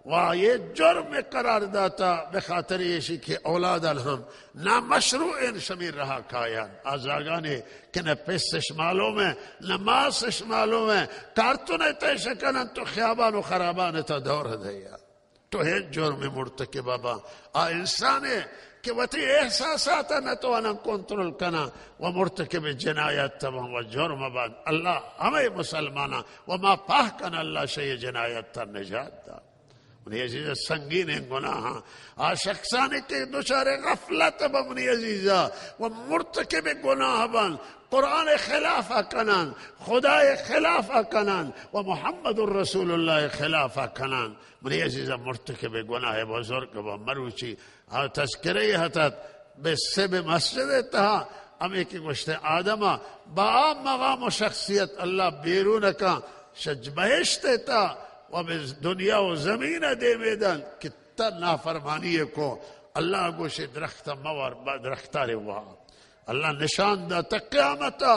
S1: و یہ جرم قرار داتا بخاطر یہ کہ اولاد الہم نامشروع شمیر رہا کھایان آزاگانے کہ نہ پیسش معلوم ہے نہ ماسش معلوم ہے کارتون تیش کنن تو خیابان و خرابان تا دور دیا تو ہے جرم مرتکب بابا انسان ہے کہ وتی احساسات نہ تو انا کنٹرول کنا و مرتکب جنایت تمام و جرم بعد اللہ ہمیں مسلمانا و ما پاہ کنا اللہ شیء جنایت تا نجات دا. منی عزیزہ سنگین گناہ شخصانی کے دچار غفلت بمنی عزیزہ و مرتکب گناہ بن قرآن خلاف کنان خدا خلاف کنان و محمد الرسول اللہ خلاف کنان. منی عزیزہ مرتکب گناہ بزرگ و مروچی تذکرہی حتت بسب مسجد تہا ہمیں کی گوشت آدمہ با مقام و شخصیت اللہ بیرون کا شج بہشت تا و دنیا و زمین دے میدن کتا نافرمانی کو اللہ گوش درخت مور درختار ہوا اللہ نشان دا تا قیامتا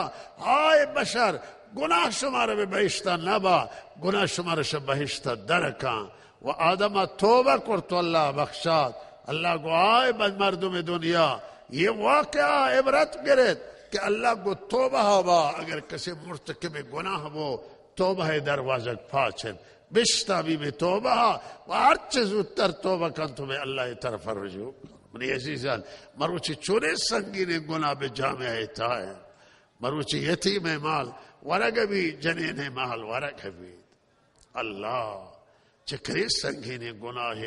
S1: آئے بشر گناه شما رو به بهشت نبا، گناه شما رو بهشت درکان. و آدم توبه کرد، الله بخشاد. الله گو آی بد مردم دنیا، یہ واقعہ عبرت گرد کہ اللہ گو توبہ ہوا، اگر کسی مرتکب گناہ وہ توبہ دروازہ پاچن بشتا بھی توبہ و ہر چیز اتر توبہ کن تمہیں اللہ طرف رجوع. منی عزیزان، مروچی چوری سنگین گناہ به جامعه تائن، مروچی یتیم مال ورق بی جنین مال ورق بی. اللہ چکری سنگین گناہ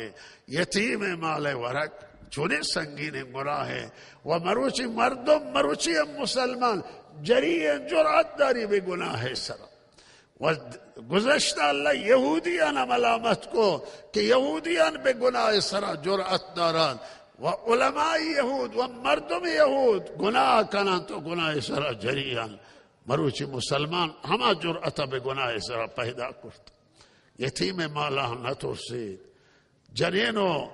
S1: یتیم مال ورق چوری سنگین گناہ ہے. و مروچی مردم، مروچی مسلمان جری جرأت داری به گناہ سر. و گذشتہ اللہ یہودیان ملامت کو کہ یہودیان به گناہ سر جرأت داران، و علماء یهود و مردم یهود گناه کنند تو گناه سر جریان. مروچی مسلمان همه جرأت به گناه سر پیدا کرد. یتیم مالا نترسید، جنینو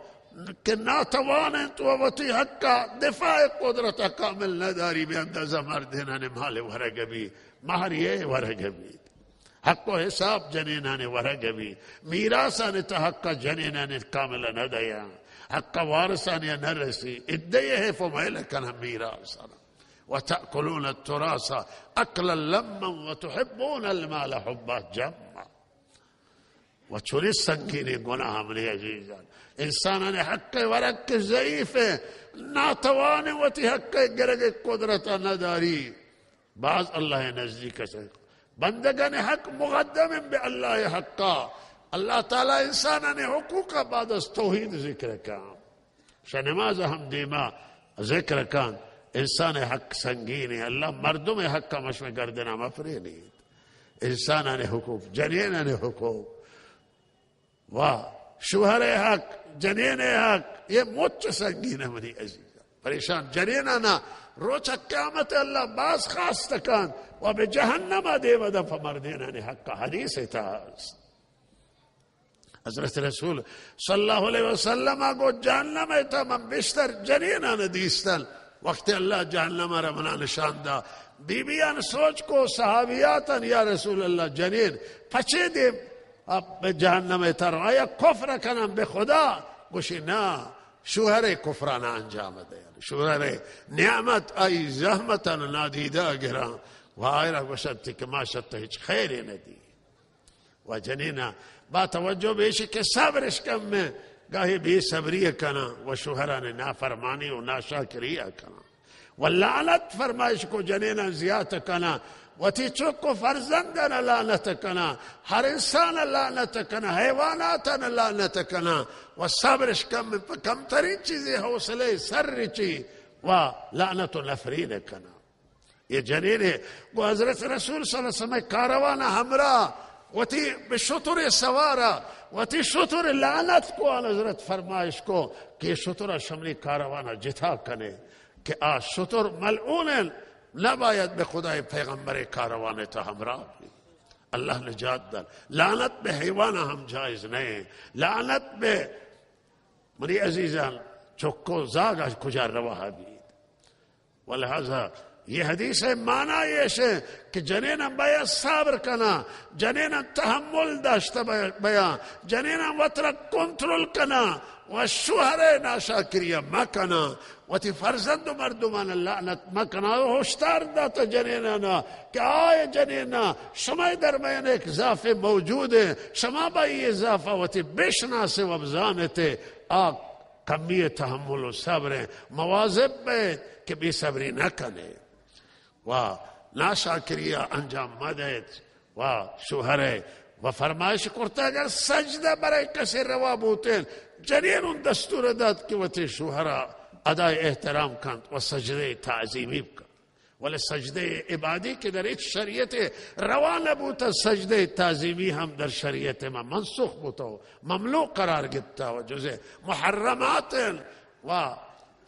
S1: که ناتوانند تو وقتی حقا دفاع قدرت کامل نداری به اندازه مردینان مال ورگبی مهریه ورگبی حق و حساب جنینان ورگبی میراثان تا حق جنینان کامل ندیا حق وارثان نرسی ادیه فمیل کنم میراثان. وتأكلون التراث أكلا لما وتحبون المال حبا جما. وچوری سنگینی گناہ منی عزیزان، انسانان حق ورق ضعیف ناتوان وتی حق گرگ قدرت نداری. بعض اللہ نزدیک سے بندگان حق مقدم به اللہ حقا. اللہ تعالی انسانان حقوق بعد از توحید ذکر کن، شنماز هم دیما ذکر کن. انسان حق سنگینی، اللہ مردم حق کا مشمع گردنا مفرینید. انسانان حقوق، جنینان حقوق و شوہر حق، جنین حق، یہ مچ سنگین ہے منی عزیزہ. پریشان جنینانا روچ قیامت اللہ باز خاص تکان و به جہنم دے ودا فمردینان حق کا حدیث تاست. حضرت رسول صلی اللہ علیہ وسلم کو جہنم تا من بیشتر جنینان دیستن. وقت اللہ جہنم را منا نشان دا، بیبیان سوچ کو صحابیاتن یا رسول اللہ جنین پچے دے اب جہنم تر آیا کفر کنم به خدا؟ گوشی نه، شوهر کفرانه انجام ده، شوهر نعمت ای زحمتن نادیده گران و آیرا گوشتی که ما شد هیچ خیری ندی. و جنینا با توجه بیشی که صبرش کم گاهی بی صبریه کنا و شوهران نافرمانی و ناشاکریه کنا و لعنت فرمایش کو جنینا زیادت کنا و تی چوکو فرزندن لعنت کنا، ہر انسان لعنت کنا، حیواناتن لعنت کنا و صبرش کم ترین چیزی حوصله سر چی و لعنت و نفرین کنا. یہ جنین ہے وہ حضرت رسول صلی اللہ علیہ وسلم کاروان ہمراہ و تی بشطر سوارا و تی شطر لعنت کو حضرت فرمائش کو کہ شطر شملی کاروان جتا کنے کہ آ شطر ملعون نباید به خدای پیغمبر کاروان تا همراه بی. اللہ نجات دل. لعنت به حیوان هم جائز نہیں، لعنت به منی عزیزان چکو زاگا کجا رواہ بید. ولہذا یہ حدیث معنی یہ ہے کہ جنینم باید صبر کنا، جنینم تحمل داشته باید، جنینم وطرک کنترل کنا و شوهر ناشاکریه مکنا و تی فرزند و مردمان لعنت مکنا. و هشدار داتا جنینانا که آی جنینا شما در میان ایک اضافه موجوده، شما با این اضافه و تی بشناسه و بزانته کمی تحمل و صبر مواظب بید که بی صبری نکنه و ناشاکریه انجام مدید. و شوهره و فرمایش کرتا اگر سجده برای کسی روا بوتین، جنین اون دستور داد که وتی شوهره ادای احترام کند و سجده تعظیمی بکند. ولی سجده عبادی که در ایچ شریعت روا نبوتا، سجده تعظیمی هم در شریعت ما منسوخ بوتا، ممنوع قرار گرفتا و جزء محرمات. و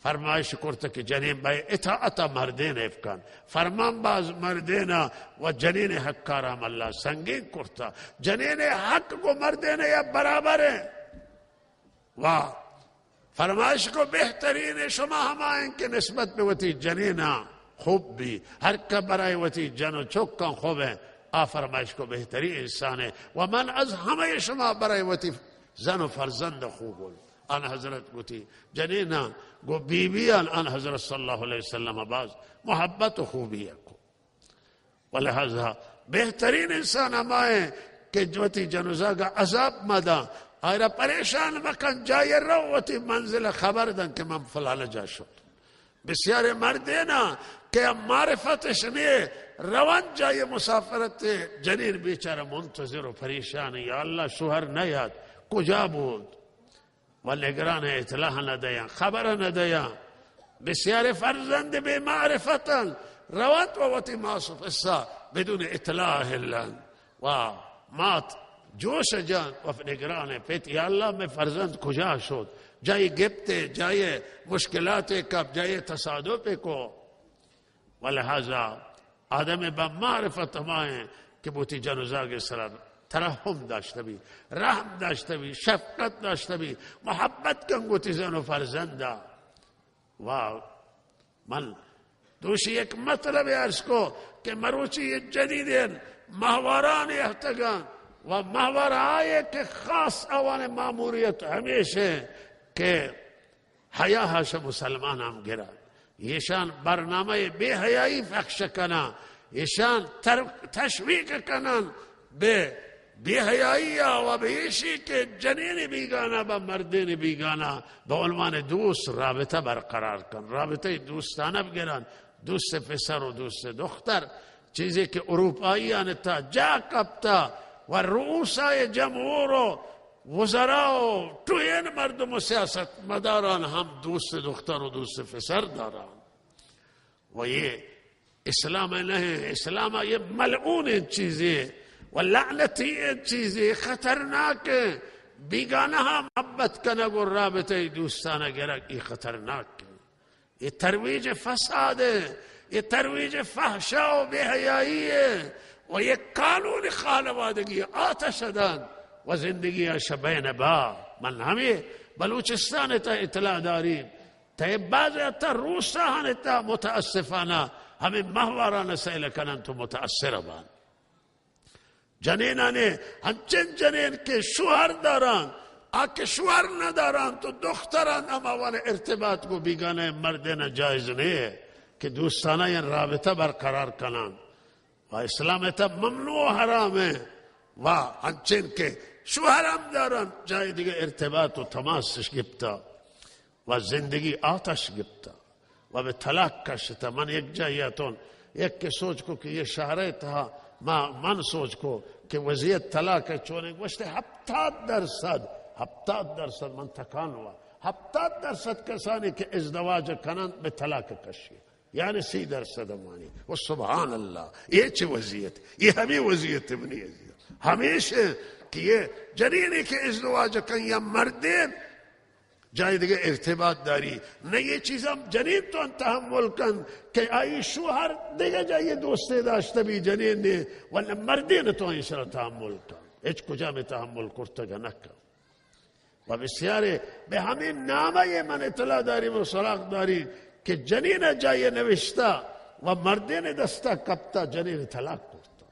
S1: فرمایش کرتا که جنین بای اطاعت مردین افکن، فرمان باز مردین و جنین حق کارام اللہ سنگین کرتا. جنین حق کو مردین یا برابر ہے و فرمایش کو بہترین شما ہمائیں کہ نسبت به وتی جنینا خوب بھی ہر کا برای وتی جنو چوکاں خوب ہے آفرمایش کو بهتری انسانه و من از همه شما برای وتی زن و فرزند خوبون. آن حضرت گوتی جنینا گو بیبیان آن حضرت صلی الله علیه وسلم باز محبت و خوبیه کو. ولهذا بهترین انسان همائے کہ جوتی جنوزا کا عذاب مدا آئرہ پریشان مکن جائے روتی منزل خبر دن کہ من فلانه جا شد. بسیار مردینا کہ معرفتش نہیں روان جائے مسافرت جنین بیچارہ منتظر و پریشان یا اللہ شوہر نیاد کجا بود و نگران اطلاع ندیا خبر ندیا. بسیار فرزند بے معرفتا روات و وتی معصوف اسا بدون اطلاع ہلن و مات جوش جان و نگران پیت یا اللہ میں فرزند کجا شد جائے گپتے جائے مشکلات کب جائے تصادف کو. ولہذا آدم با معرفت ہمائیں کہ بوتی جنوزا کے سر ترحم داشته بی رحم داشته بی شفقت داشته بی محبت کن گوتی زن و فرزنده. و من دوشی یک مطلب عرض کو کہ مروچی جدیدین ماہواران احتگان و ماہوار آئے کہ خاص اوان معموریت ہمیشہ کہ حیا ہاش مسلمان ہم گرا یشان برنامه بے حیائی فخش کنا یشان تشویق کنن به بے حیائی و بیشی کہ جنین بیگانا با مردین بیگانا با عنوان دوست رابطه برقرار کن. رابطه دوستانه بگیرن، دوست پسر و دوست دختر، چیزی که اروپاییان تا جا کبتا و رؤوسای جمهور و وزراء و تو این مردم و سیاست مداران هم دوست دختر و دوست پسر دارن. و یہ اسلام نہیں، اسلام یہ ملعون چیزی و لعنتی چیزی خطرناک بیگانہ محبت کنگ و رابطہ دوستانہ گرگ یہ خطرناک. یہ ترویج فساد ہے، یہ ترویج فحشا و بے حیائی ہے و یہ قانون خانوادگی آتش دان و زندگی شبین با. من ہمیں بلوچستان تا اطلاع داریم تا بعض تا روستان تا متاسفانہ ہمیں ماہواران سیل کنن تو متاثر بان. جنینانے ہنچن جنین کے شوہر داران آکے شوہر نہ داران تو دختران اماوان ارتباط کو بیگانے مردین جائز نہیں ہے کہ دوستانہ یہ رابطہ برقرار کنان و اسلام تا ممنوع حرام ہے. و ہنچن کے شوہر ہم داران جائے دیگه ارتباط و تماسش گپتا و زندگی آتش گپتا و به طلاق کشتا. من یک جایتون یک که سوچ کو کہ یہ شہرے تھا من سوچ کو کہ وضعیت طلاق چونے گوشتے 70% من تکان ہوا 70% کسانی کہ ازدواج کنند به طلاق کشی یعنی 30% مانی. و سبحان اللہ یہ چه وضعیت، یہ ہمیں وضعیت بنی ہمیشہ کہ یہ جنینی کہ ازدواج کن یا مردین جائے دیگه ارتباط داری نہ یہ چیزم جنین تو تحمل کن کہ آئی شوہر دیگه جائے دوستے داشته بی جنین نے ولی مردین تو این سر تحمل کن ایچ کجا میں تحمل کرتا گا نکن. و بسیاری به همین نامه من اطلاع داریم و سراغ داریم کہ جنین جائے نوشتا و مردین دستا کبتا جنین طلاق کرتا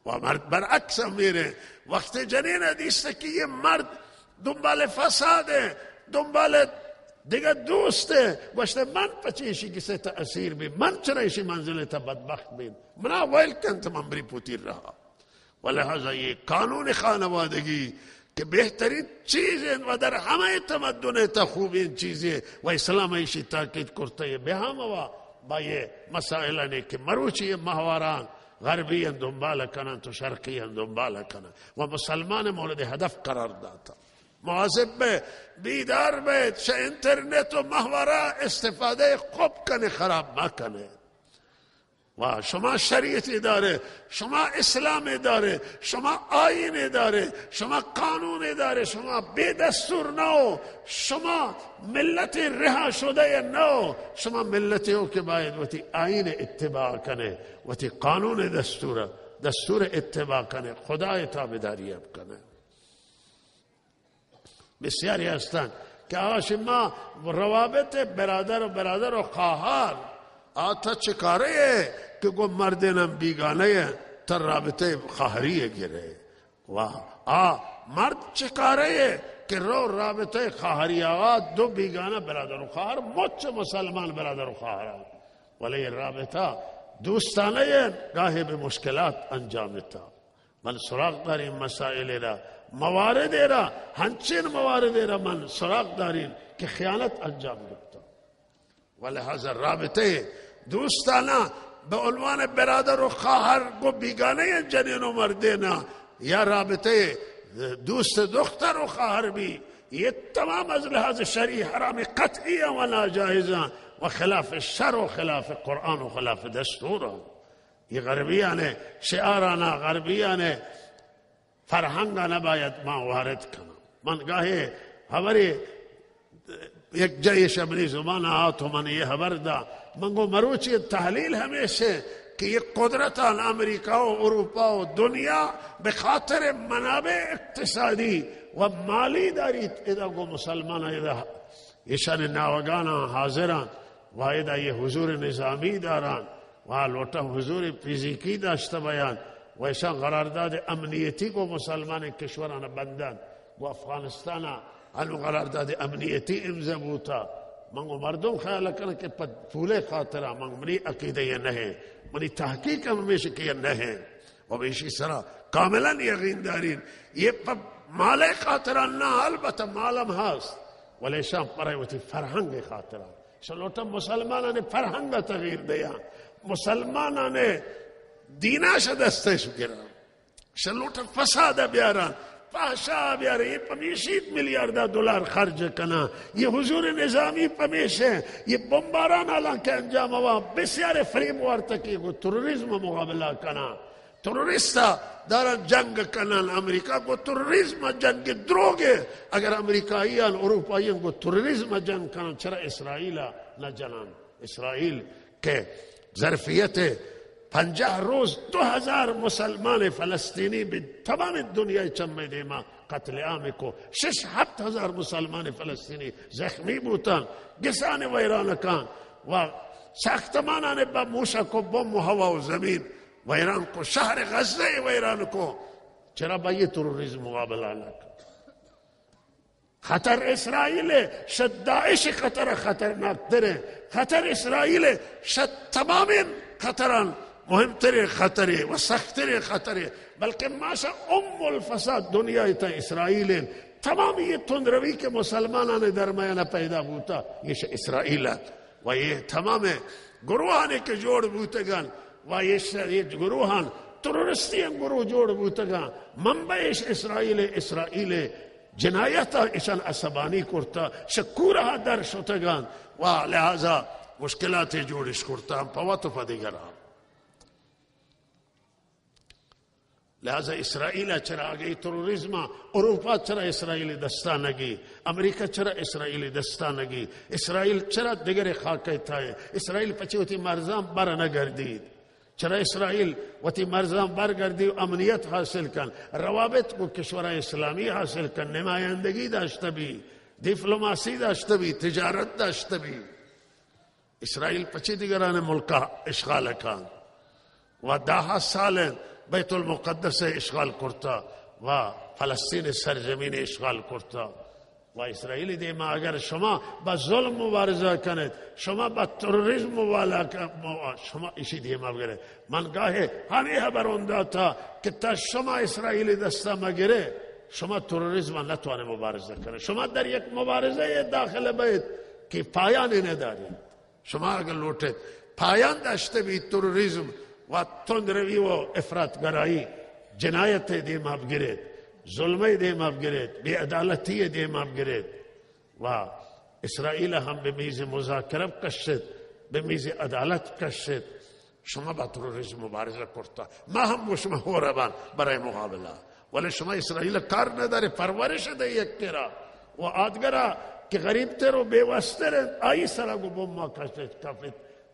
S1: و مرد برعکس میره وقت جنین دیسته که یہ مرد دنبال فساد ہے دنبال دیگر دوست ہے گوشتے من پچیشی کسی تأثیر بھی من چرایشی منزل تا بدبخت بھی منا ویل کنت من بری پوتیر رہا. ولہذا یہ قانون خانوادگی کہ بہترین چیزیں و در همه تمدن تا خوبین چیزیں و اسلام ایشی تاکید کرتا ہے بے ہم با یہ مسائلہ نے کہ مروچی ماہواران غربی دنبال کنن تو شرقی دنبال کنن و مسلمان مورد هدف قرار داتا. مواظب به بیدار به چه اینترنت و ماهواره استفاده خوب کنه خراب مکنه. و شما شریعت داره، شما اسلام داره، شما آیین داره، شما قانون داره، شما بی دستور نو، شما ملت رها شده نو، شما ملتی هو که باید وتی آیین اتباع کنه وتی قانون دستور اتباع کنه خدای تابعداری کنه. بسیاری هستند که آش ما روابط برادر و خواهر آتا چه کاره که گو مردینم بیگانه تر رابطه خواهریه گیره و مرد چه کاره که رو رابطه خواهری آقا دو بیگانه برادر و خواهر مچ مسلمان برادر و خواهر ولی رابطه دوستانه گاهی به مشکلات انجام میتا. من سراغ داریم مسائل را موارد را هنچین موارد را من سراغ داریم که خیانت انجام گرفته و لحاظ رابطه دوستانه به عنوان برادر و خواهر گو بیگانه جنین و مردینا یا رابطه دوست دختر و خواهر بھی یہ تمام از لحاظ شرعی حرام قطعی و ناجائز و خلاف شر و خلاف قرآن و خلاف دستور. یہ غربیان شعارانه غربیان فرهنگ نباید ما وارد کنم. من گاهی خبری یک جای شبنی زمان آت و من یہ خبر دا من گو مروچی تحلیل ہمیشہ کہ یہ قدرتان امریکہ و اروپا و دنیا بخاطر منابع اقتصادی و مالی دارید اذا گو مسلمان اذا ایشان ناوگانا حاضران و اذا یہ حضور نظامی داران و لوٹا حضور فیزیکی داشته بیان و ایشان قرارداد امنیتی کو مسلمان کشوران بندن و افغانستان علو قرارداد امنیتی امضا بوتا. منگو مردم خیال کرنے کہ پھولے خاطرہ منی عقیدہ یہ نہیں منی تحقیق ہمیشہ کہ یہ نہیں و بیشی سرا کاملا یقین دارین یہ مال خاطرہ نہ البتہ مالم هست ولی شام پرائیوتی فرهنگ خاطرہ شلوٹا مسلمانان فرهنگ تغییر دیا مسلمانان دیناش دستش گرا شلوٹا فساد بیاران فحشا بیاره یہ 25 میلیارد دلار خرج کنا یہ حضور نظامی پمیشه یہ بمباران الان که انجام ہوا بسیار فریب وارتکی کو تروریسم مقابله کنا تروریستا دارن جنگ کنن امریکا کو تروریسم جنگ دروگه اگر امریکاییان اروپاییان کو تروریسم جنگ کنن چرا اسرائیل نہ جنان اسرائیل که ظرفیت 50 روز 2000 مسلمان فلسطینی به تمام دنیای چمه دیما قتل عام کو 6-7 مسلمان فلسطینی زخمی بودن گسان ویران کان و ساختمانان با موشک و بم و هوا و زمین ویران کو شهر غزه ویران کو چرا با یہ تروریسم مقابله نکن خطر اسرائیل شد داعش خطرناک تره خطر اسرائیل شد تمام خطران مهمتر خطره و سختر خطره بلکه ماشا الفساد دنیا تا اسرائیل تمام یہ تندروی کے مسلمانان درمیان پیدا بوتا یہ اسرائیل و یہ تمام گروہان کے جوڑ بوتگان و یہ گروہان ترورستی گروہ جوڑ بوتگان منبعش اسرائیل جنایتا اشان عصبانی کرتا شکورها در شتگان و لہذا مشکلات جوڑش کرتا پواتو پدیگران لہذا اسرائیل چرا آگئی تروریسم اروپا چرا اسرائیل دستانگی امریکہ چرا اسرائیل دستانگی اسرائیل چرا دیگر خاکی تھائے اسرائیل پچی ہوتی مرزان بر نگردید چرا اسرائیل وتی مرزان بر گردی امنیت حاصل کن روابط کو کشور اسلامی حاصل کن نمائندگی داشته بی دیپلوماسی داشته بی تجارت داشته بی اسرائیل پچی دیگران ملکہ اشغال کن و 10 سال بیت المقدس اشغال کرتا و فلسطین سرزمین اشغال کرتا و اسرائیل دیما اگر شما با ظلم مبارزه کنید شما با تروریسم مبارزه شما ایشی دیما بگره من گاهی همین خبرون داتا که تا شما اسرائیل دستا مگره شما تروریسم نتوانه مبارزه کنه شما در یک مبارزه داخل بید که پایانی ندارید شما اگر لوٹید پایان داشته بید تروریسم و تندروی و افراطگرایی جنایت دیما بگیرید ظلمی دیما بگیرید بی عدالتی دیما بگیرید و اسرائیل هم به میز مذاکره کشید به میز عدالت کشید شما با تروریسم مبارزه کرتا ما هم و شما هوربان برای مقابله ولی شما اسرائیل کار نداره پرورش ده یک کرا و آدگرا که غریب تر و بیوستر آئی سرا گو بم کشید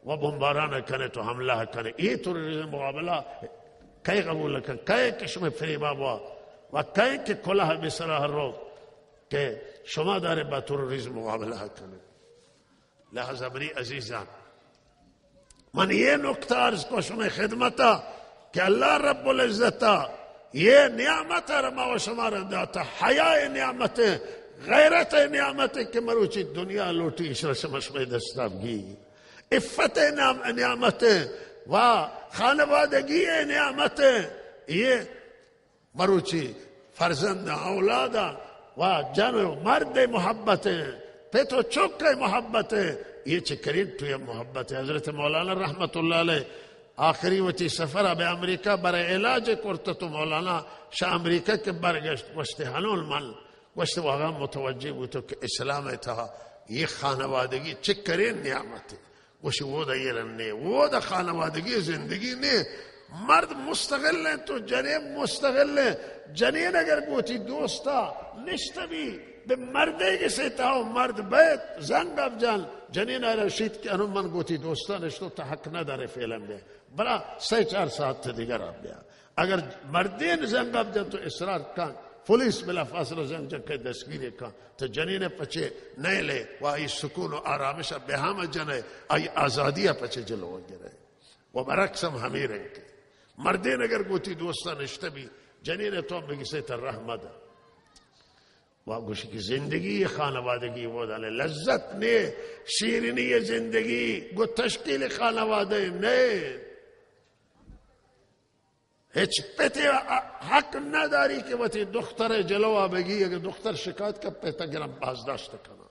S1: و بمباران کنه تو حمله کنه یہ تروریسم مقابله کئی قبول کن کئی کشم فریبا با و کئی که کلاه بسرا هر رو که شما داره با تروریسم مقابله کنه لحظه بری عزیزان من یہ نکته عرض کو شما خدمتا کہ اللہ رب العزت یہ نعمت رما و شمار داتا، حیا نعمت، غیرت نعمت کہ مروچی دنیا لوٹی شمش میں دستابگی، عفت نعمت و خانوادگی نعمت، یہ مروچی فرزند اولاد و جن و مرد محبت پیتو چوک محبت، یہ چکرین تو یہ محبت ہے۔ حضرت مولانا رحمت اللہ علیہ آخری وتی سفر به امریکا برای علاج کرتا تو مولانا شاہ امریکا کے برگشت گوشت هنول من گوشت واقعا متوجه بود تو که اسلام تا یہ خانوادگی چکرین نعمت ہے، گوشت وہ دا یہ رننے وہ دا خانوادگی زندگی نے، مرد مستقل ہے تو جنین مستقل ہے، جنین اگر گوتی دوستا نشتا بھی به مرده کسی تا مرد بیت زنگ افجان جنین رشید که انو من گوتی دوستا نشتو تا حق نداره فعلا بیا برا 3-4 ساعت دیگر آب بیا، اگر مردین زنگ افجان تو اصرار کن پولیس بلا فاصله زنگ جن که دستگیری کن تو جنین پچه نیله و ای سکون و آرامش به همه جنه ای آزادی پچه جلو گره و برعکسم همیرن که مردین اگر گوتی دوستا نشته بی جنین تو بگی سیت رحمت و گوشی کی زندگی خانوادگی وہ دانے لذت نے شیرینی زندگی گو تشکیل خانواده نے هیچ پیتی حق نداری که وقتی دختر جلوه بگی اگر دختر شکایت که پیتا گرم بازداشت کنه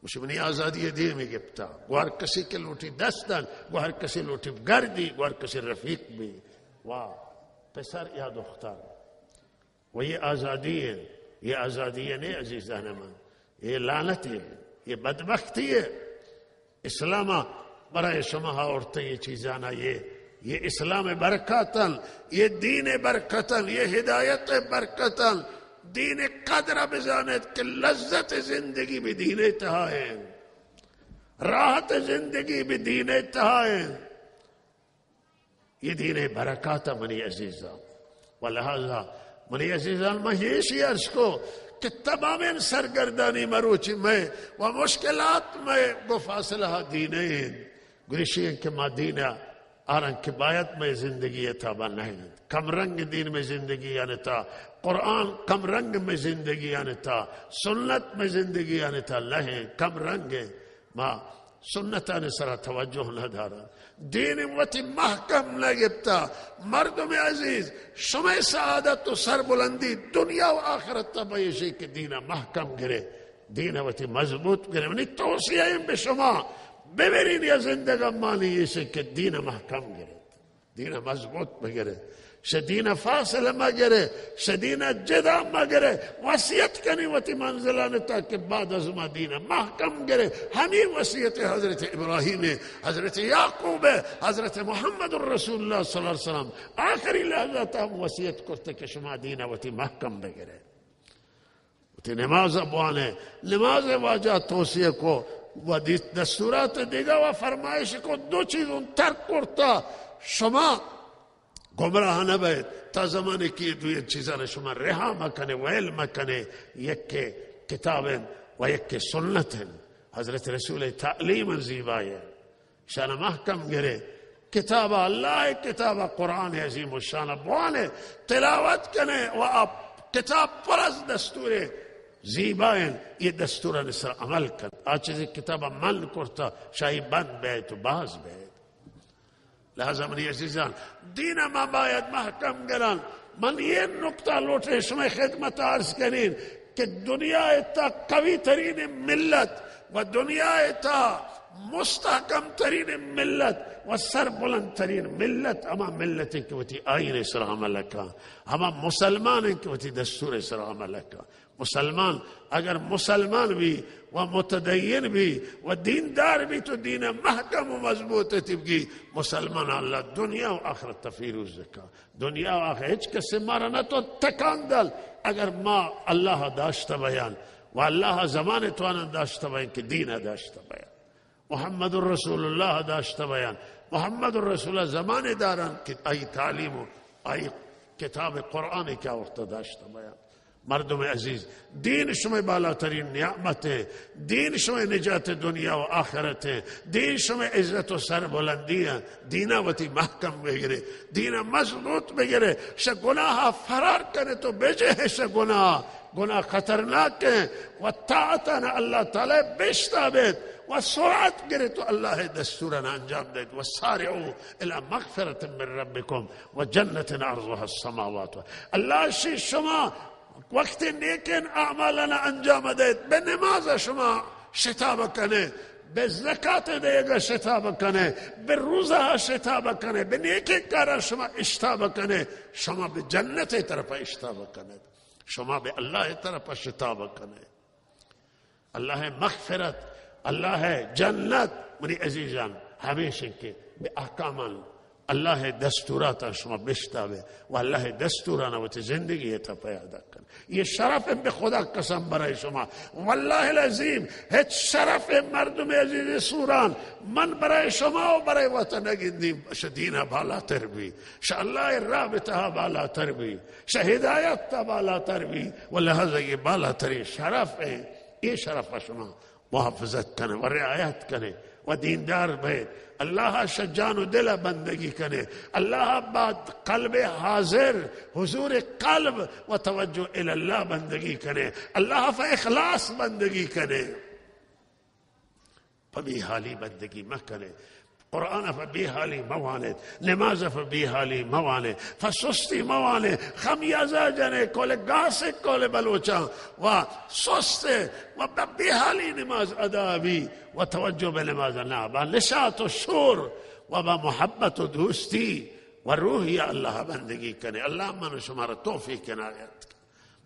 S1: گوشی منی آزادی دی میگه بتا گو هر کسی که لوٹی دستن گو هر کسی لوٹی گردی گو هر کسی رفیق بھی واہ پسر یا دختر و یہ آزادی ہے، یہ آزادی نہیں عزیزان من، یہ لعنت ہے، یہ بدبختی ہے۔ اسلام برای شما عورتیں یہ چیزانا یہ اسلام برکاتن، یہ دین برکاتن، یہ ہدایت برکاتن، دین قدر بزاند کہ لذت زندگی بھی دین اتہا ہے، راحت زندگی بھی دین اتہا ہے، یہ دین برکات منی عزیزان۔ ولہذا منی عزیزان میں یہ عرض کو کہ تمام سرگردانی مروچی میں و مشکلات میں گو فاصلہ دینین گریشین کہ ما دینہ آرن کہ باید میں زندگی اتابا نہیں کم رنگ دین میں زندگی یعنی تا قرآن کم رنگ میں زندگی یعنی تا سنت میں زندگی یعنی تا نہیں کم رنگ ما سنتان سرا توجہ نہ دارا دین وتی محکم نگبتا مردم عزیز شما سعادت و سربلندی دنیا و آخرت تبایشی که دین محکم گره دین وتی مضبوط گره منی توصیه این به شما ببرین یا زندگانی ایسی که دین محکم گره دین مضبوط بگره شدین فاصله مگره شدین جدا مگره وصیت کنی وتی منزلان تا که بعد از ما دین محکم گره همین وصیت حضرت ابراهیم حضرت یعقوب حضرت محمد رسول الله صلی اللہ علیہ وسلم آخری لحظات هم وصیت کرده که شما دین وتی محکم بگره وتی نماز بوانه نماز واجه توصیه کو و دستورات دیگه و فرمایش کو دو چیزون ترک کرتا شما گمراه نباید تا زمانی که دو چیزان شما رها مکنه و علم مکنه یک کتاب و یک سنت حضرت رسول تعلیم زیبایه شان محکم گره کتاب اللہ کتاب قرآن عظیم الشان بوانه تلاوت کنه و کتاب پر از دستور زیبایه یہ دستور نصر عمل کن آچیزی کتاب من کرتا شاہی بند بیت و باز بیت لہذا منی عزیزان دین ما باید محکم گران من یہ نکتہ لوٹے شما خدمت عرض کنین کہ دنیا تا قوی ترین ملت و دنیا تا مستحکم ترین ملت و سربلند ترین ملت اما ملتی کہ وتی آئین اسلام لکا اما مسلمان کہ وتی دستور اسلام لکا مسلمان اگر مسلمان بھی و متدین بھی و دیندار بھی تو دین محکم و مضبوط تبگی مسلمان اللہ دنیا و آخرت تفیروز کا دنیا و آخرت ہیچ کسی مارا نہ تو تکان دل اگر ما اللہ داشت بیان و اللہ زمان توانا داشت بیان کہ دین داشت بیان محمد الرسول اللہ داشت بیان محمد الرسول زمان داران کہ ای تعلیم و ای کتاب قرآن کیا وقت داشت بیان مردم عزیز، دین شما بالاترین نعمته، دین شما نجات دنیا و آخرته، دین شما عزت و سربلندیه. دین وقتی محکم بگیره، دین مضبوط بگیره، گناه فرار کنه تو بجهش. گناه خطرناکه و طاعتنا الله تعالی بشتابید و سرعت گیره تو الله دستورنا انجام دید. و سارعوا الى مغفرت من ربکم و جنت عرضها السماوات. الله شما وقتی نیکن اعمالنا انجام دید، به نماز شما شتاب کنه، به زکات دیگه شتاب کنه، به روزه شتاب کنه، به نیکی کار شما اشتاب کنه، شما به جنت طرف اشتاب کنه، شما به الله طرف شتاب کنه. الله مغفرت، الله جنت. منی عزیزان، همیشه که به احکام الله دستورات شما بشتابه و الله دستوران و زندگی تا پیاده کنه. یہ شرف به خدا قسم برای شما، والله العظیم هیچ شرف مردم عزیز سوران من برای شما و برای وطن نگیدیم. دین بالاتر بی، الله رابطه بالاتر بی، هدایت بالاتر بی، و لحاظه یہ بالاتری شرف ہے. یہ شرف شما محافظت کنه و رعایت کنه و دیندار بید. الله شجان و دل بندگی کنه، الله بعد قلب حاضر، حضور قلب و توجه الى الله بندگی کنه، الله فا اخلاص بندگی کنه. فبی حالی بندگی مکنه، قرآن فبی حالی موانه، نماز فبی حالی موانه، فسستی موانه، خمیازه جنه کل گاسه کل بلوچا و سسته و بی حالی نماز ادا بی و توجه به نماز نه با نشاط و شور و با محبت و دوستی و روحی الله بندگی کنه. الله من شما را توفیق عنایت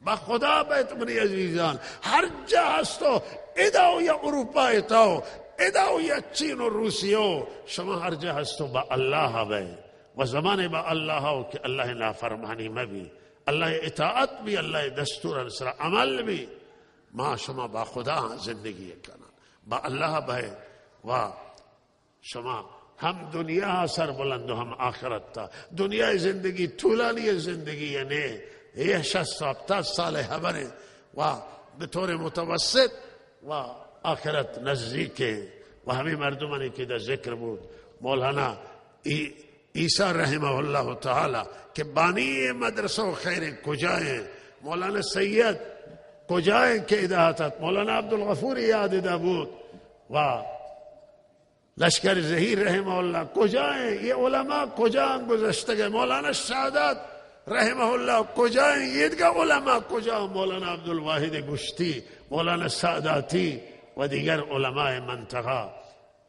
S1: با خدا. بیت منی عزیزان، هر جا هستو، اداو یا اروپا تاو، اداو یا چین و روسیو، شما هر جا هستو با الله بی و زمان با الله که الله نافرمانی مبی، الله اطاعت بی، الله دستور سر عمل بی. ما شما با خدا زندگی کنن، با الله بی و شما هم دنیا سر بلند و هم آخرت تا. دنیا زندگی طولانی زندگی نه، یہ 60 سال همه و به طور متوسط و آخرت نزدیک. و همین مردمانی که در ذکر بود، مولانا عیسی رحمه الله تعالی که بانی مدرسه و خیر کجای، مولانا سید کجای که اداعتت، مولانا عبدالغفور یاد بود و لشکر زهیر رحمه الله کجای، یہ علماء کجا گذشته، مولانا شهادت رحمه الله کجای، یہ دیگه علماء کجا، مولانا عبدالواحد گشتی، مولانا سعداتی و دیگر علماء منطقه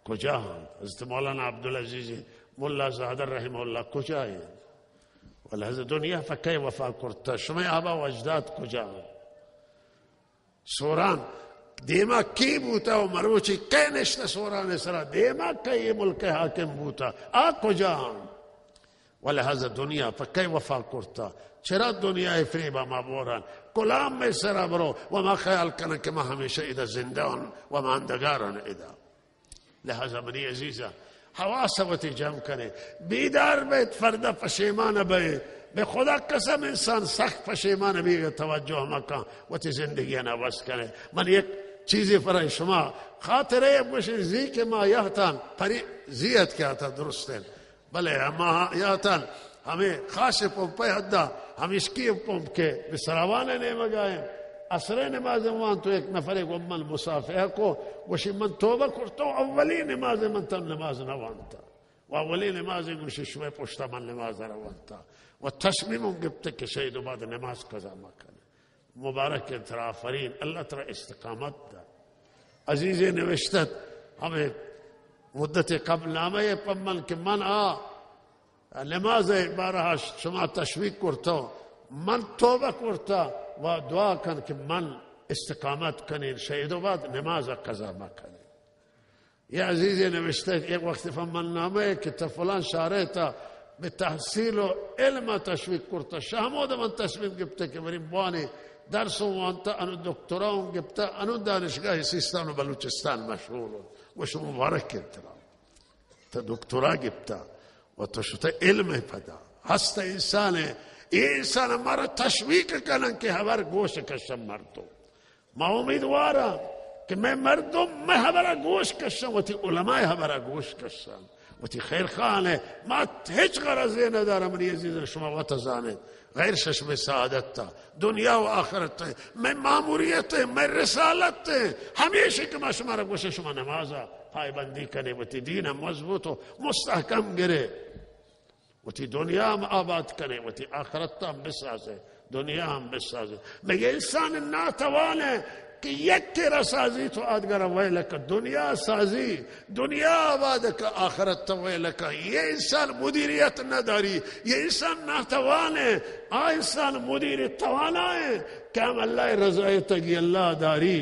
S1: کجا هم، حضرت مولانا عبدالعزیز ملا زاده رحمه الله کجای، ولهذا دنیا فکی وفا کرتا. شما آبا و اجداد کجا هم؟ سوران دیما کی بوتا و مروچی کی نشت سوران سرا، دیما کی ملک حاکم بوتا، کجا هم؟ ولهذا دنیا فکی وفا کرتا. چرا دنیا فریبا ما بوران کلام میں سرا برو و ما خیال کنه که ما همیشه ایدا زندان و ما اندگاران ایدا. لہذا منی عزیزہ حواسوتی جمع کنه، بیدار بیت، فردا پشیمان بیت، به خدا قسم انسان سخت پشیمان بیت، توجه مکان و تی زندگی نواز کنه. من یک چیزی برای شما خاطره بشه، زی که ما یهتان پری زیت که آتا درسته، بله ما یهتان ہمیں خاص پمپے حدا ہم اس کی پمپ کے بسراوانے نے مگائیں عصر نماز وان تو ایک نفر کو من مسافر کو وشی من توبہ کرتا اولی نماز من تم نماز نوانتا و اولی نماز گوشی شوی پشتا من نماز روانتا و تصمیم گبتا کہ شهید بعد نماز قضا مکنه. مبارک ترا آفرین، اللہ ترا استقامت دا. عزیز نوشتت ہمیں مدت قبل نامه پمن کہ من نماز بارها شما تشویق کرتا، من توبه کرتا و دعا کن که من استقامت کنین، شهید و بعد نماز قضا مکنین. یه عزیزی نوشته یک وقت فمن نامه که فلان شهره تا به تحصیل و علم تشویق کرتا، شهمود من تصمیم گبته که بریم بانی درس و وانتا انو دکتران گبته، انو دانشگاه سیستان و بلوچستان مشهور و شما مبارک کنترا تا دکترا گبته و تو شده علم پدا. هست انسان یہ انسان ہمارا تشویق کنن کہ ہمارا گوشت کشم مردم ما امیدوارا کہ میں مردم میں ہمارا گوشت کشم وتی علماء ہمارا گوشت کشم وتی خیر خان ہے ما ہیچ غرض ندارم من عزیز شما وتزانید غیر ششم سعادت تا دنیا و آخرت ہے میں ماموریت ہے میں رسالت ہے ہمیشہ کہ ما شما را گوشت شما نمازا پائبندی کنے وتی دین مضبوط و مستحکم گرے وتی دنیا ہم آباد کرے وتی آخرت ہم بسازے دنیا ہم بسازے میں یہ انسان ناتوان ہے کہ یک تیرا سازی تو آدگر ویلک دنیا سازی دنیا آباد کا آخرت ویلک یہ انسان مدیریت نداری یہ انسان ناتوان ہے انسان مدیر توانا ہے کہ ہم اللہ رضای تگی اللہ داری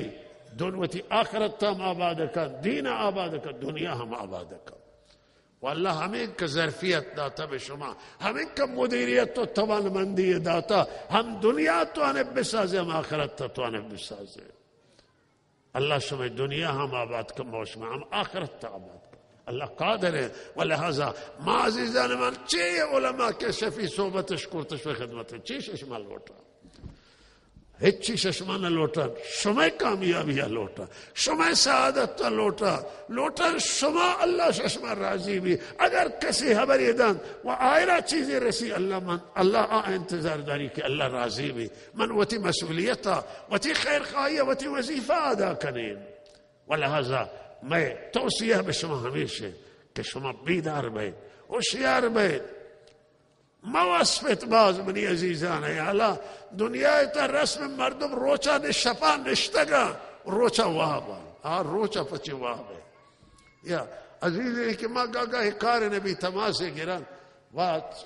S1: دنوتی آخرت ہم آباد کا دین آباد کا دنیا ہم آباد کا والله همین که ظرفیت داتا به شما همین که مدیریت و توانمندی داتا هم دنیا توانه بسازه هم آخرت توانه بسازه الله شما دنیا هم آباد کن و شما هم آخرت آباد کن الله قادره ولهذا ما عزیزان من چه علماء که شفی صحبتش کرتش و خدمت چیش شما لوٹا هیچ چیز شما نلوٹا شما کامیابی لوٹا شما سعادت لوٹا شما اللہ شما راضی بھی اگر کسی خبری دن و آئرہ چیزیں رسی اللہ انتظار داری کہ اللہ راضی بھی من وتی مسئولیتا وتی خیر خواہی وتی وظیفہ ادا کنین ولہذا میں توصیہ بشما ہمیشہ کہ شما بیدار بید ہوشیار بید مواسفت باز منی عزیزان ہے اللہ دنیا تا رسم مردم روچا نشپا نشتگا روچا وابا روچا پچی وابا یا عزیزی کہ ما گاگا کار نبی تماسے گران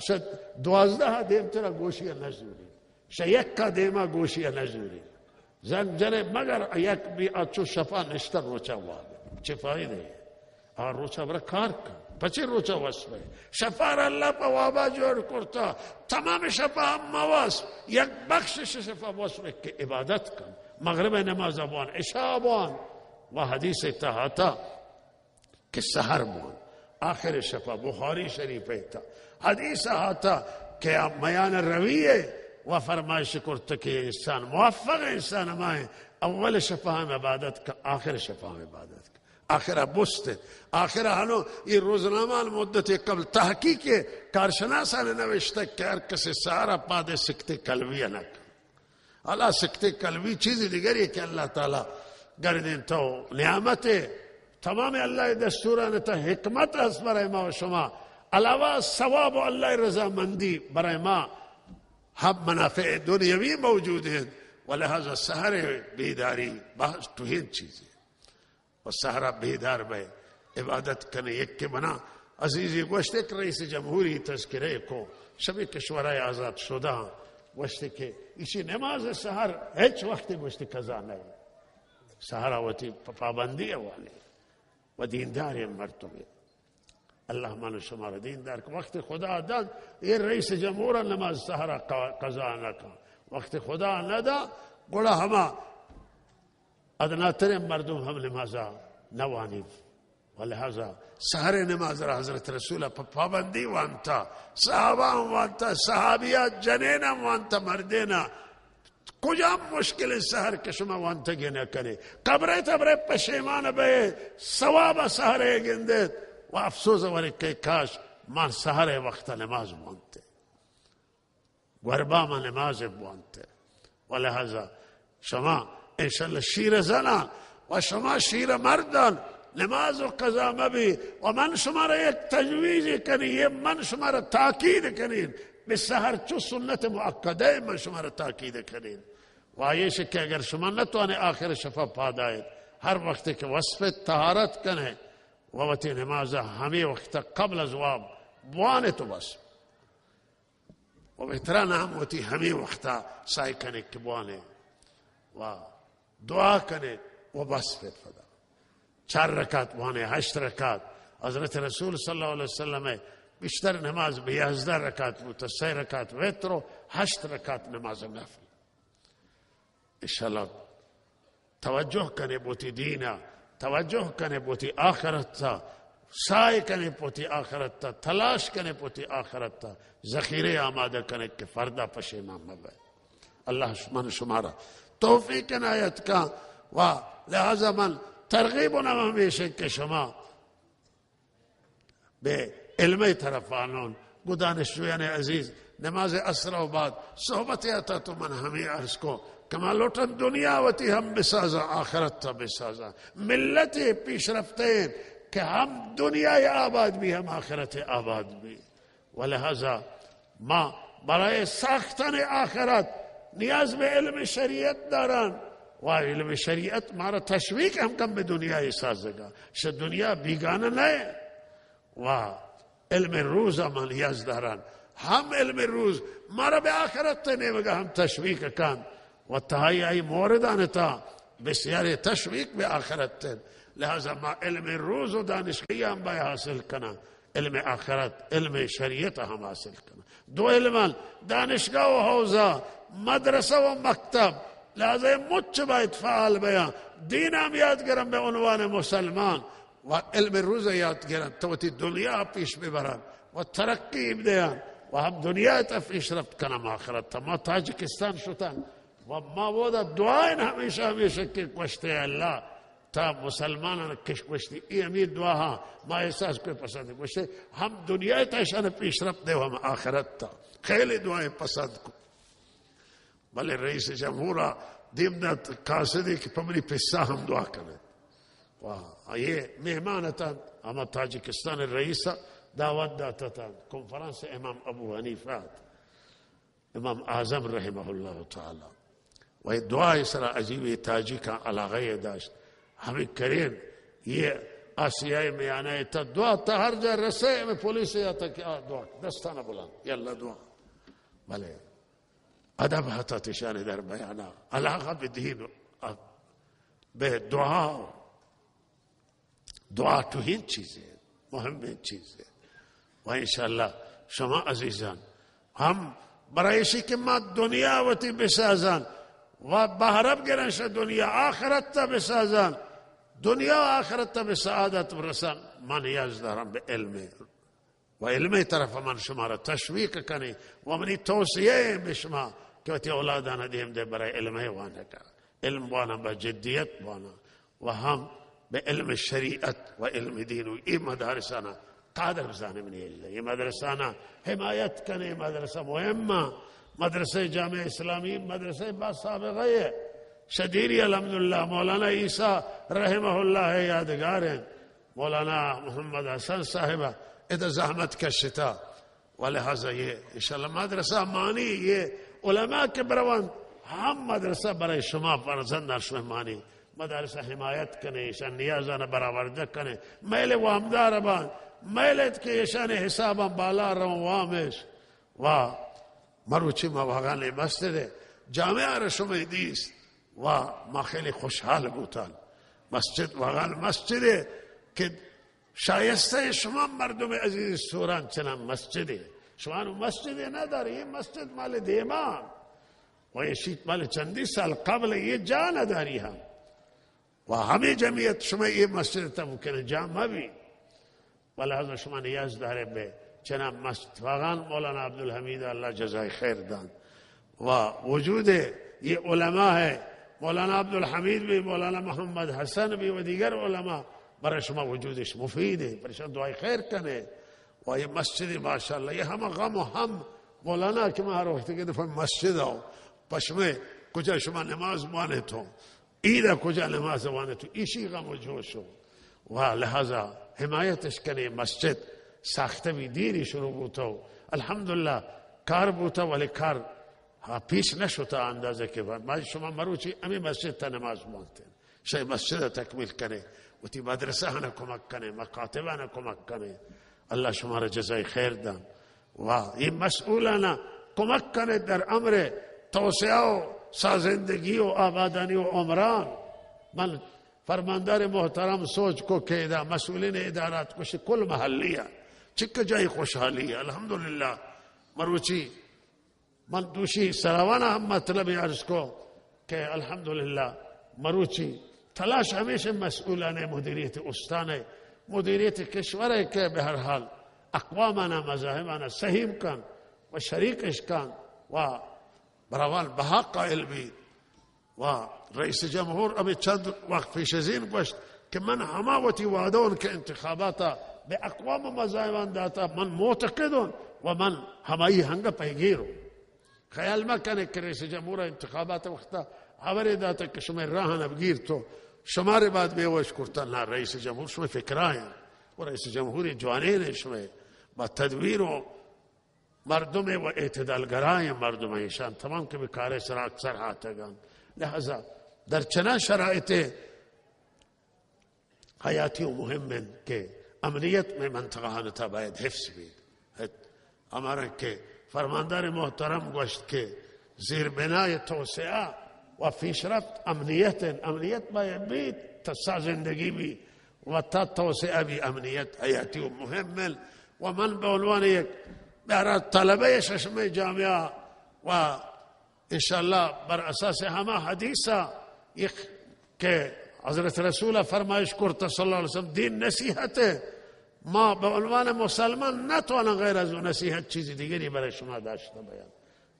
S1: شد 12 دیم ترا گوشی نزوری شیک کا دیما گوشی نزوری زن جنے مگر یک بھی اچھو شپا نشتا روچا وابا چی فائدہ ہے روچا برا کار کا پچی روچا وصف ہے شفار اللہ پا وابا جوڑ کرتا تمام شفا ہم مواسف یک بخشش شفا وصف ہے کہ عبادت کن مغرب نماز ابوان عشاء ابوان و حدیث تحاتا کہ سحر بوان آخر شفا بخاری شریف ہے حدیث آتا کہ میان رویے و فرمائش کرتا کہ انسان موفق انسان ہمائیں اول شفا ہم عبادت کا آخر شفا ہم عبادت کا آخرہ بست آخرہ ہنو یہ روزنامہ مدت قبل تحقیق کارشناسان نوشتا کہ ہر کسی سارا پادے سکتے قلبی نک اللہ سکتے قلبی چیزی دیگر ہے کہ اللہ تعالی گردین تو نعمت تمام اللہ دستوران تا حکمت اس برای ما و شما علاوہ ثواب و اللہ رضا مندی برای ما ہم منافع دنیاوی موجود ہیں ولہذا سحر بیداری بہت توہین چیزیں و سحرہ بیدار بے عبادت کنے یک کے بنا عزیزی گوشتے کہ رئیس جمہوری تذکرے کو سبھی کشورہ آزاد شدہ گوشتے کہ اسی نماز سحر ہیچ وقت گوشتے قضا نہیں سحرہ وتی پابندی والی و دیندار مرتبہ اللہ من شمار دیندار وقت خدا داد یہ رئیس جمہور نماز سحرہ قضا نہ کا وقت خدا نہ دا گوڑا ہما ادنا ترے مردم ہم نمازا نوانی ولہذا سحر نماز را حضرت رسولہ پابندی وانتا صحابہ وانتا صحابیات جنینا وانتا مردینا کجا مشکل سحر کے شما وانتا گینا کرے قبرے تبرے پشیمان بے ثواب سحرے گندے و افسوس ورکے کاش مان سحر وقت نماز وانتے غربا ما نماز وانتے ولہذا شما انشاءاللہ شیر زنان و شما شیر مردان نماز و قضا مبی و من شما را یک تجویزی کنی یہ من شما را تاکید کنین بسحر چو سنت مؤکده من شما را تاکید کنین و آئیش کہ اگر شما نتوانے آخر شفا پادائید ہر وقت کہ وصف طہارت کنے ووتی نمازہ ہمیں وقت قبل ازواب بوانے تو بس و بہتران ہم وتی ہمیں وقت سائی کنے کہ بوانے و دعا کنے و بس پہ فدا 4 رکعت وانے 8 رکعت حضرت رسول صلی اللہ علیہ وسلم بیشتر نماز بھی 11 رکعت بوتا 3 رکعت وتر و 8 رکعت نماز نفل انشاءاللہ توجہ کنے بوتی دینا توجہ کنے بوتی آخرت تا سعی کنه پوتی آخرت تا، تلاش کنه پوتی آخرت تا، ذخیره آماده کنه که فردا پشیمان مبه. الله من شما را توفیق عنایت کا و لہذا من ترغیب نم همیشه که شما به علمی طرف آنون دانشجویان عزیز نماز عصر و بعد صحبت آتا تو من ہمیں عرض کو کما لوٹن دنیا وتی ہم بسازا آخرت تا بسازا ملت پیش رفتین کہ ہم دنیا آباد بھی ہم آخرت آباد بھی ولہذا ما برای ساختن آخرت نیاز به علم شریعت دارن و علم شریعت ما را تشویق هم کم به دنیا سازگا ش دنیا بیگانه نه و علم روز ما نیاز دارن هم علم روز ما را به آخرت نمیگه هم تشویق کن و تهایی ای موردان تا بسیار تشویق به آخرت لہذا ما علم روز و دانشگاهی هم باید حاصل کنن علم آخرت علم شریعت هم حاصل کنن دو علم دانشگاه و حوزه مدرسه و مکتب لہذا مچ باید فعال بیان دین هم یاد گرم به عنوان مسلمان و علم روز یاد گرم توتی دنیا پیش ببرن و ترقی بدهن و هم دنیا تا پیش رفت کنم آخرت تا ما تاجکستان شدن و ما بودا دعاین همیشه که کشته الله تا مسلمانان کش کشتی ای امید دعاها ما احساس کوئی پسند کشته هم دنیا تاشان پیش رفت ده و هم آخرت تا خیلی دعای پسند کو بله رئیس جمهورا دیمنا قاصدی که پمری پسا هم دعا کنه و یہ مہمانتا اما تاجکستان رئیسا دعوت داتا تا کنفرانس امام ابو حنیفات امام اعظم رحمه الله تعالی و دعای سرا عجیب تاجیکا علاقه داشت ہمیں کرین یہ آسیائی میں آنا ہے تا دعا تا ہر جا رسے میں پولیس آتا کہ دعا دستانا بلان یاللہ دعا بلے ادب حتا تشان در بیانا علاقه بدین به دعا تو این چیزه مهم چیزه و انشاءالله شما عزیزان هم برایشی که ما دنیا وتی بسازن و بهرب گرنش دنیا آخرت تا بسازن دنیا و آخرت تا بسعادت برسن من نیاز دارم به علم و علمی طرف من شما را تشویق کنی و منی توصیه به شما که وتی اولادان دیم ده برای علمه وانه که علم وانا با جدیت وانا و هم به علم شریعت و علم دین و این مدارسانا قادر بزانه منی الله یہ مدرسانا حمایت کنه مدرسه مهمه مدرسه جامع اسلامی مدرسه با سابقه شدیری الحمدلله مولانا عیسی رحمه الله یادگار ہیں مولانا محمد حسن صاحبہ ادھر زحمت کشتا ولہذا یہ انشاءاللہ مدرسہ مانی یہ علماء کے بروان ہم مدرسہ برای شما فرزندان شما مانی مدرسہ حمایت کنے ایشان نیازان برآورده کنے میل وامدار بان میلت که ایشان حسابا بالا روامش و مروچی ما واقعا مسجد جامعه را شما دیست و ما خیلی خوشحال بودن مسجد واقعا مسجده که شایسته شما مردم عزیز سوران چنان مسجده شما مسجد نداری این مسجد مال دیمان و یہ شیط مال چندی سال قبل یہ جا نداری هم و همه جمعیت شما یہ مسجد تا ممکنه جا مبی ولہذا شما نیاز داره به چنان مسجد واقعا مولانا عبدالحمید اللہ جزای خیر دان و وجود یہ علماء ہے مولانا عبدالحمید بھی مولانا محمد حسن بھی و دیگر علماء برای شما وجودش مفید ہے برشان دعای خیر کنے و یہ مسجد ماشاءاللہ یہ ہم غم و هم مولانا که ما روحتی که دفعه مسجد آو پشمه کجا شما نماز بانه تو ایده کجا نماز بانه تو ایشی غم و جوشو و لحظا حمایتش کنه مسجد ساخته بی دیری شروع بوتا الحمدلله کار بوتا ولی کار پیش نشوتا اندازه که ما شما مروچی امی مسجد تا نماز بانتین شای مسجد تکمیل کنه و تی مدرسه هنه کمک کنه مکاتبه هنه کمک کنه الله شما را جزای خیر دان و این مسئولانه کمک کنه در امر توسعه و سازندگی و آبادانی و عمران من فرماندار محترم سوچ کو کہ مسئولین ادارات کچھ کل محلیہ چک جائی خوشحالی الحمدللہ مروچی من دوشی سراوانا ہم مطلب عرض کو کہ الحمدللہ مروچی تلاش ہمیشہ مسئولان مدیریت استان مدیریت کشوره که به هر حال اقوامنا مذاهبنا سهیم کن و شریکش کن و براوان بها قائل بید. و رئیس جمهور ابی چند وقت پیش از این گوشت که من همه وتی وعدون که انتخاباتا به اقوام مذاهبان داتا من معتقدون و من همه هنگا پیگیرم. خیال مکنه که رئیس جمهور انتخابات وقتا خبری داتا که شما راه نبگیر تو شما رو بعد بیوش کرتا. نه، رئیس جمهور شما فکراین و رئیس جمهوری جوانین شما با تدبیر و مردم و اعتدالگرای مردم ایشان تمام که به کار سر اکثر آتگان. لہذا در چنان شرایط حیاتی و مهم که امنیت میں منطقه هانتا باید حفظ بید. ہمارا که فرماندار محترم گوشت که زیر بنای توسعه و پیشرفت امنیت باید بید تا زندگی بی و تا توسعه بی امنیت حیاتی و مهم. و من به عنوان یک طلبه ششم جامعه و انشاءالله بر اساس همه حدیثه که حضرت رسول فرمایش کرد صلی الله علیه وسلم دین نصیحته، ما به عنوان مسلمان نتوانم غیر از اون نصیحت چیزی دیگری برای شما داشته باید،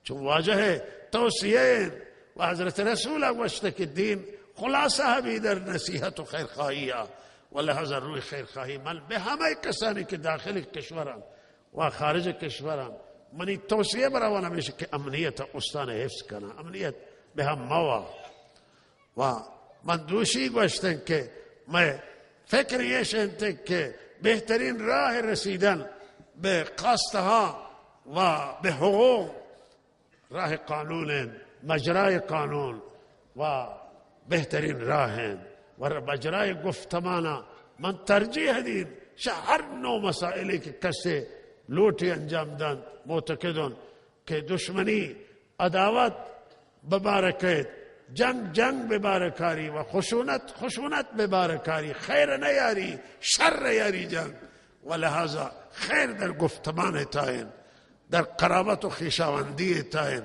S1: چون واجه توصیه و حضرت رسول گوشته که دین خلاصه همی در نصیحت و خیرخواهی و لحاظ روی خیرخواهی. من به همه کسانی که داخل کشورم و خارج کشورم منی توصیه براوانم میشه که امنیت استان حفظ کنه، امنیت به هم موا. و من دوشی گوشتن که من فکر یشن که بهترین راه رسیدن به قصدها و به حقوق راه قانون، مجرای قانون و بهترین راه و مجرای گفتمانه. من ترجیح دید هر نوع مسائلی که کسی لوٹی انجام دن معتقدون که دشمنی عداوت ببارکید، جنگ ببارکاری و خشونت ببارکاری، خیر نیاری شر یاری جنگ. و لہذا خیر در گفتمان تاین، در قرابت و خویشاوندی تاین،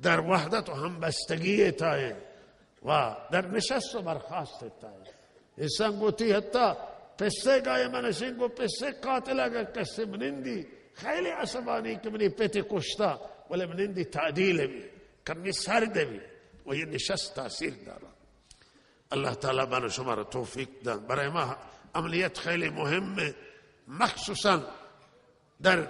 S1: در وحدت و همبستگی تاین و در نشست و برخاست تاین. انسان گوتی حتی پسه گای منشین گو پسه قاتل اگر کسی منندی خیلی عصبانی که منی پیتی کشتا ولی منندی تعدیل بی کمی سرد بی و یہ نشست تاثیر دارا. اللہ تعالی بنا شما را توفیق دن. برای ما عملیت خیلی مهمه، مخصوصا در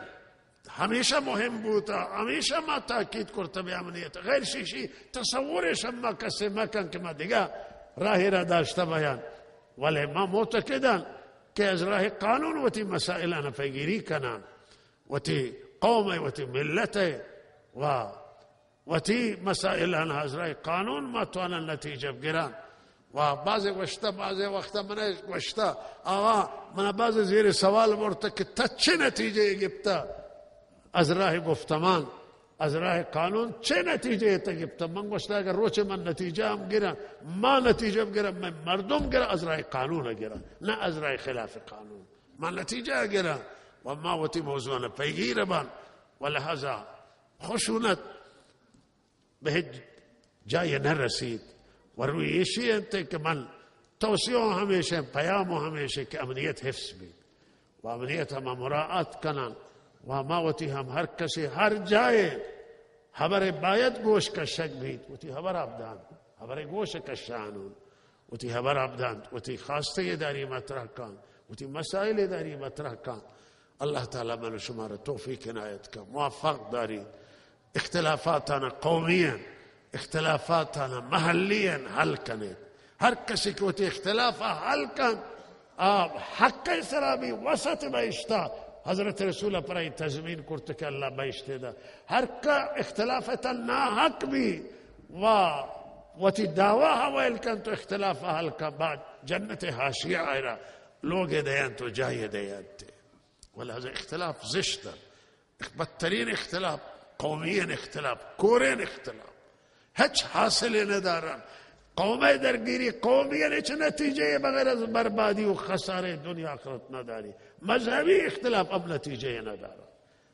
S1: همیشه مهم بودا، همیشه ما تاکید کرده به عملیت. غیر شیشی تصورش ما کسی مکن که ما دیگه راهی را داشته باید، ولی ما معتقدن که از راه قانون و تی مسائل انا پیگیری کنن و تی قوم و تی ملت و تی مسائل انا از راه قانون ما توانن نتیجه بگیرن. و بعضی وقتا من گوشتا آقا من بعضی زیر سوال برده که تا چه نتیجه گفتا از راه گفتمان، از راه قانون چه نتیجه تا گفتا؟ من گوشتا اگر روچه من نتیجه هم گیرم، ما نتیجه بگیرم، من مردم گیرم از راه قانون گیرم، نه از راه خلاف قانون. من نتیجه گیرم و ما وتی موضوع پیگیر بان. و لحظا خشونت به جای نرسید و روی ایشی انت که من توصیه همیشه پیام همیشه که امنیت حفظ بید و امنیت هم مراعات کنن و ما وتی هم هر کسی هر جای خبر باید گوش کشک بید وتی خبر ابدان، خبر گوش کشانون وتی خبر ابدان، وتی خواسته داری مطرح کن، وتی مسائل داری مطرح کن. الله تعالی من شما را توفیق عنایت کن، موفق دارید. اختلافاتنا قومیا، اختلافاتنا محلیا حل کنید. هر کسی که وتی اختلاف حل کن حق سرابی وسط بایشتا. حضرت رسول پرای تضمین کرده که الله بایشته ده. هر که اختلافتا ناحق بی و تی دعوه حویل کن تو اختلاف حل کن، بعد جنت حاشیه آئیرا لوگ دیان تو جای دیان تی. ولهذا اختلاف زشتا، بدترین اختلاف قومین اختلاف، کورین اختلاف هیچ حاصل ندارن. قومی درگیری قومیه هیچ نتیجه بغیر از بربادی و خساره دنیا آخرت نداری. مذهبی اختلاف اب نتیجه نداره.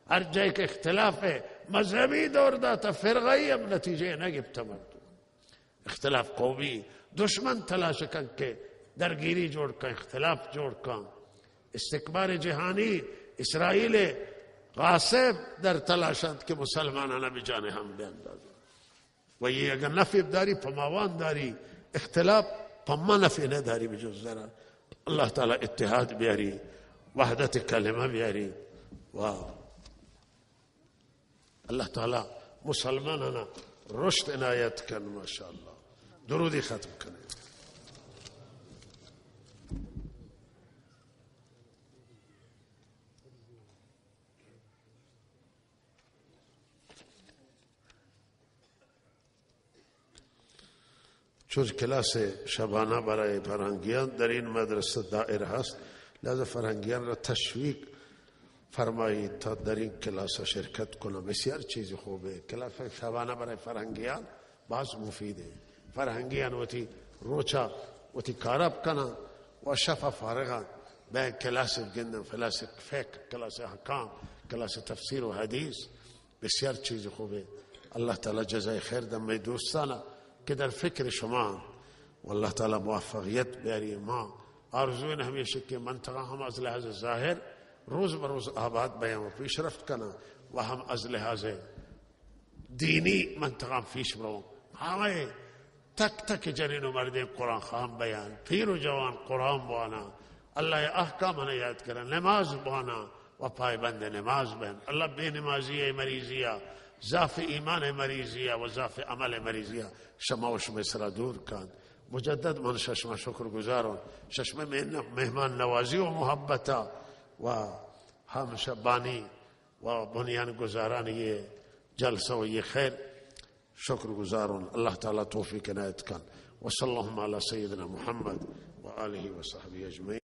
S1: هر جای که اختلاف مذهبی دور داتا فرقی اب نتیجه نگفت مردم. اختلاف قومی دشمن تلاش کن که درگیری جوڑ کن، اختلاف جوڑ کن استکبار جهانی اسرائیل غاصب در تلاشند که مسلمانان به جان هم بیندازند و یه اگر نفع داری پماوان داری اختلاف پما نفع نداری بجز ضرر. الله تعالی اتحاد بیاری وحدت کلمه بیاری و الله تعالی مسلمانان رشد عنایت کن. ماشاءالله درودی ختم کنه. چون کلاس شبانه برای فرهنگیان در این مدرسه دائره هست، لذا فرهنگیان را تشویق فرمایید تا در این کلاس شرکت کنند. بسیار چیز خوبه. کلاس شبانه برای فرهنگیان باز مفیده. فرهنگیان وقتی روچا وقتی کاراب کنند و شفا فارغان به کلاس بگندن، کلاس فقه، کلاس احکام، کلاس تفسیر و حدیث، بسیار چیز خوبه. الله تعالی جزای خیر دم دوستانا که در فکر شما والله تعالی موفقیت بیاری. ما آرزوین همیشه که منطقه هم از لحاظ ظاهر روز به روز آباد بیان و پیشرفت کنه و هم از لحاظ دینی منطقه هم پیش برو. همه تک تک جنین و مردین قرآن خواهم بیان، پیر و جوان قرآن بوانا، الله احکام یاد کرن، نماز بوانا و پایبند نماز بین. الله بے نمازی مریضیه، ضعف ایمان مریضیه و ضعف عمل مریضیه شما و شما سرا دور کن. مجدد من شما شکر گزارم. شما مهمان نوازی و محبتا و هم شبانی و بنیان گزاران یہ جلسه و یہ خیر شکر گزارم. الله تعالی توفیق عنایت کن. و صلی الله علی سیدنا محمد و آله و صحبه اجمعین.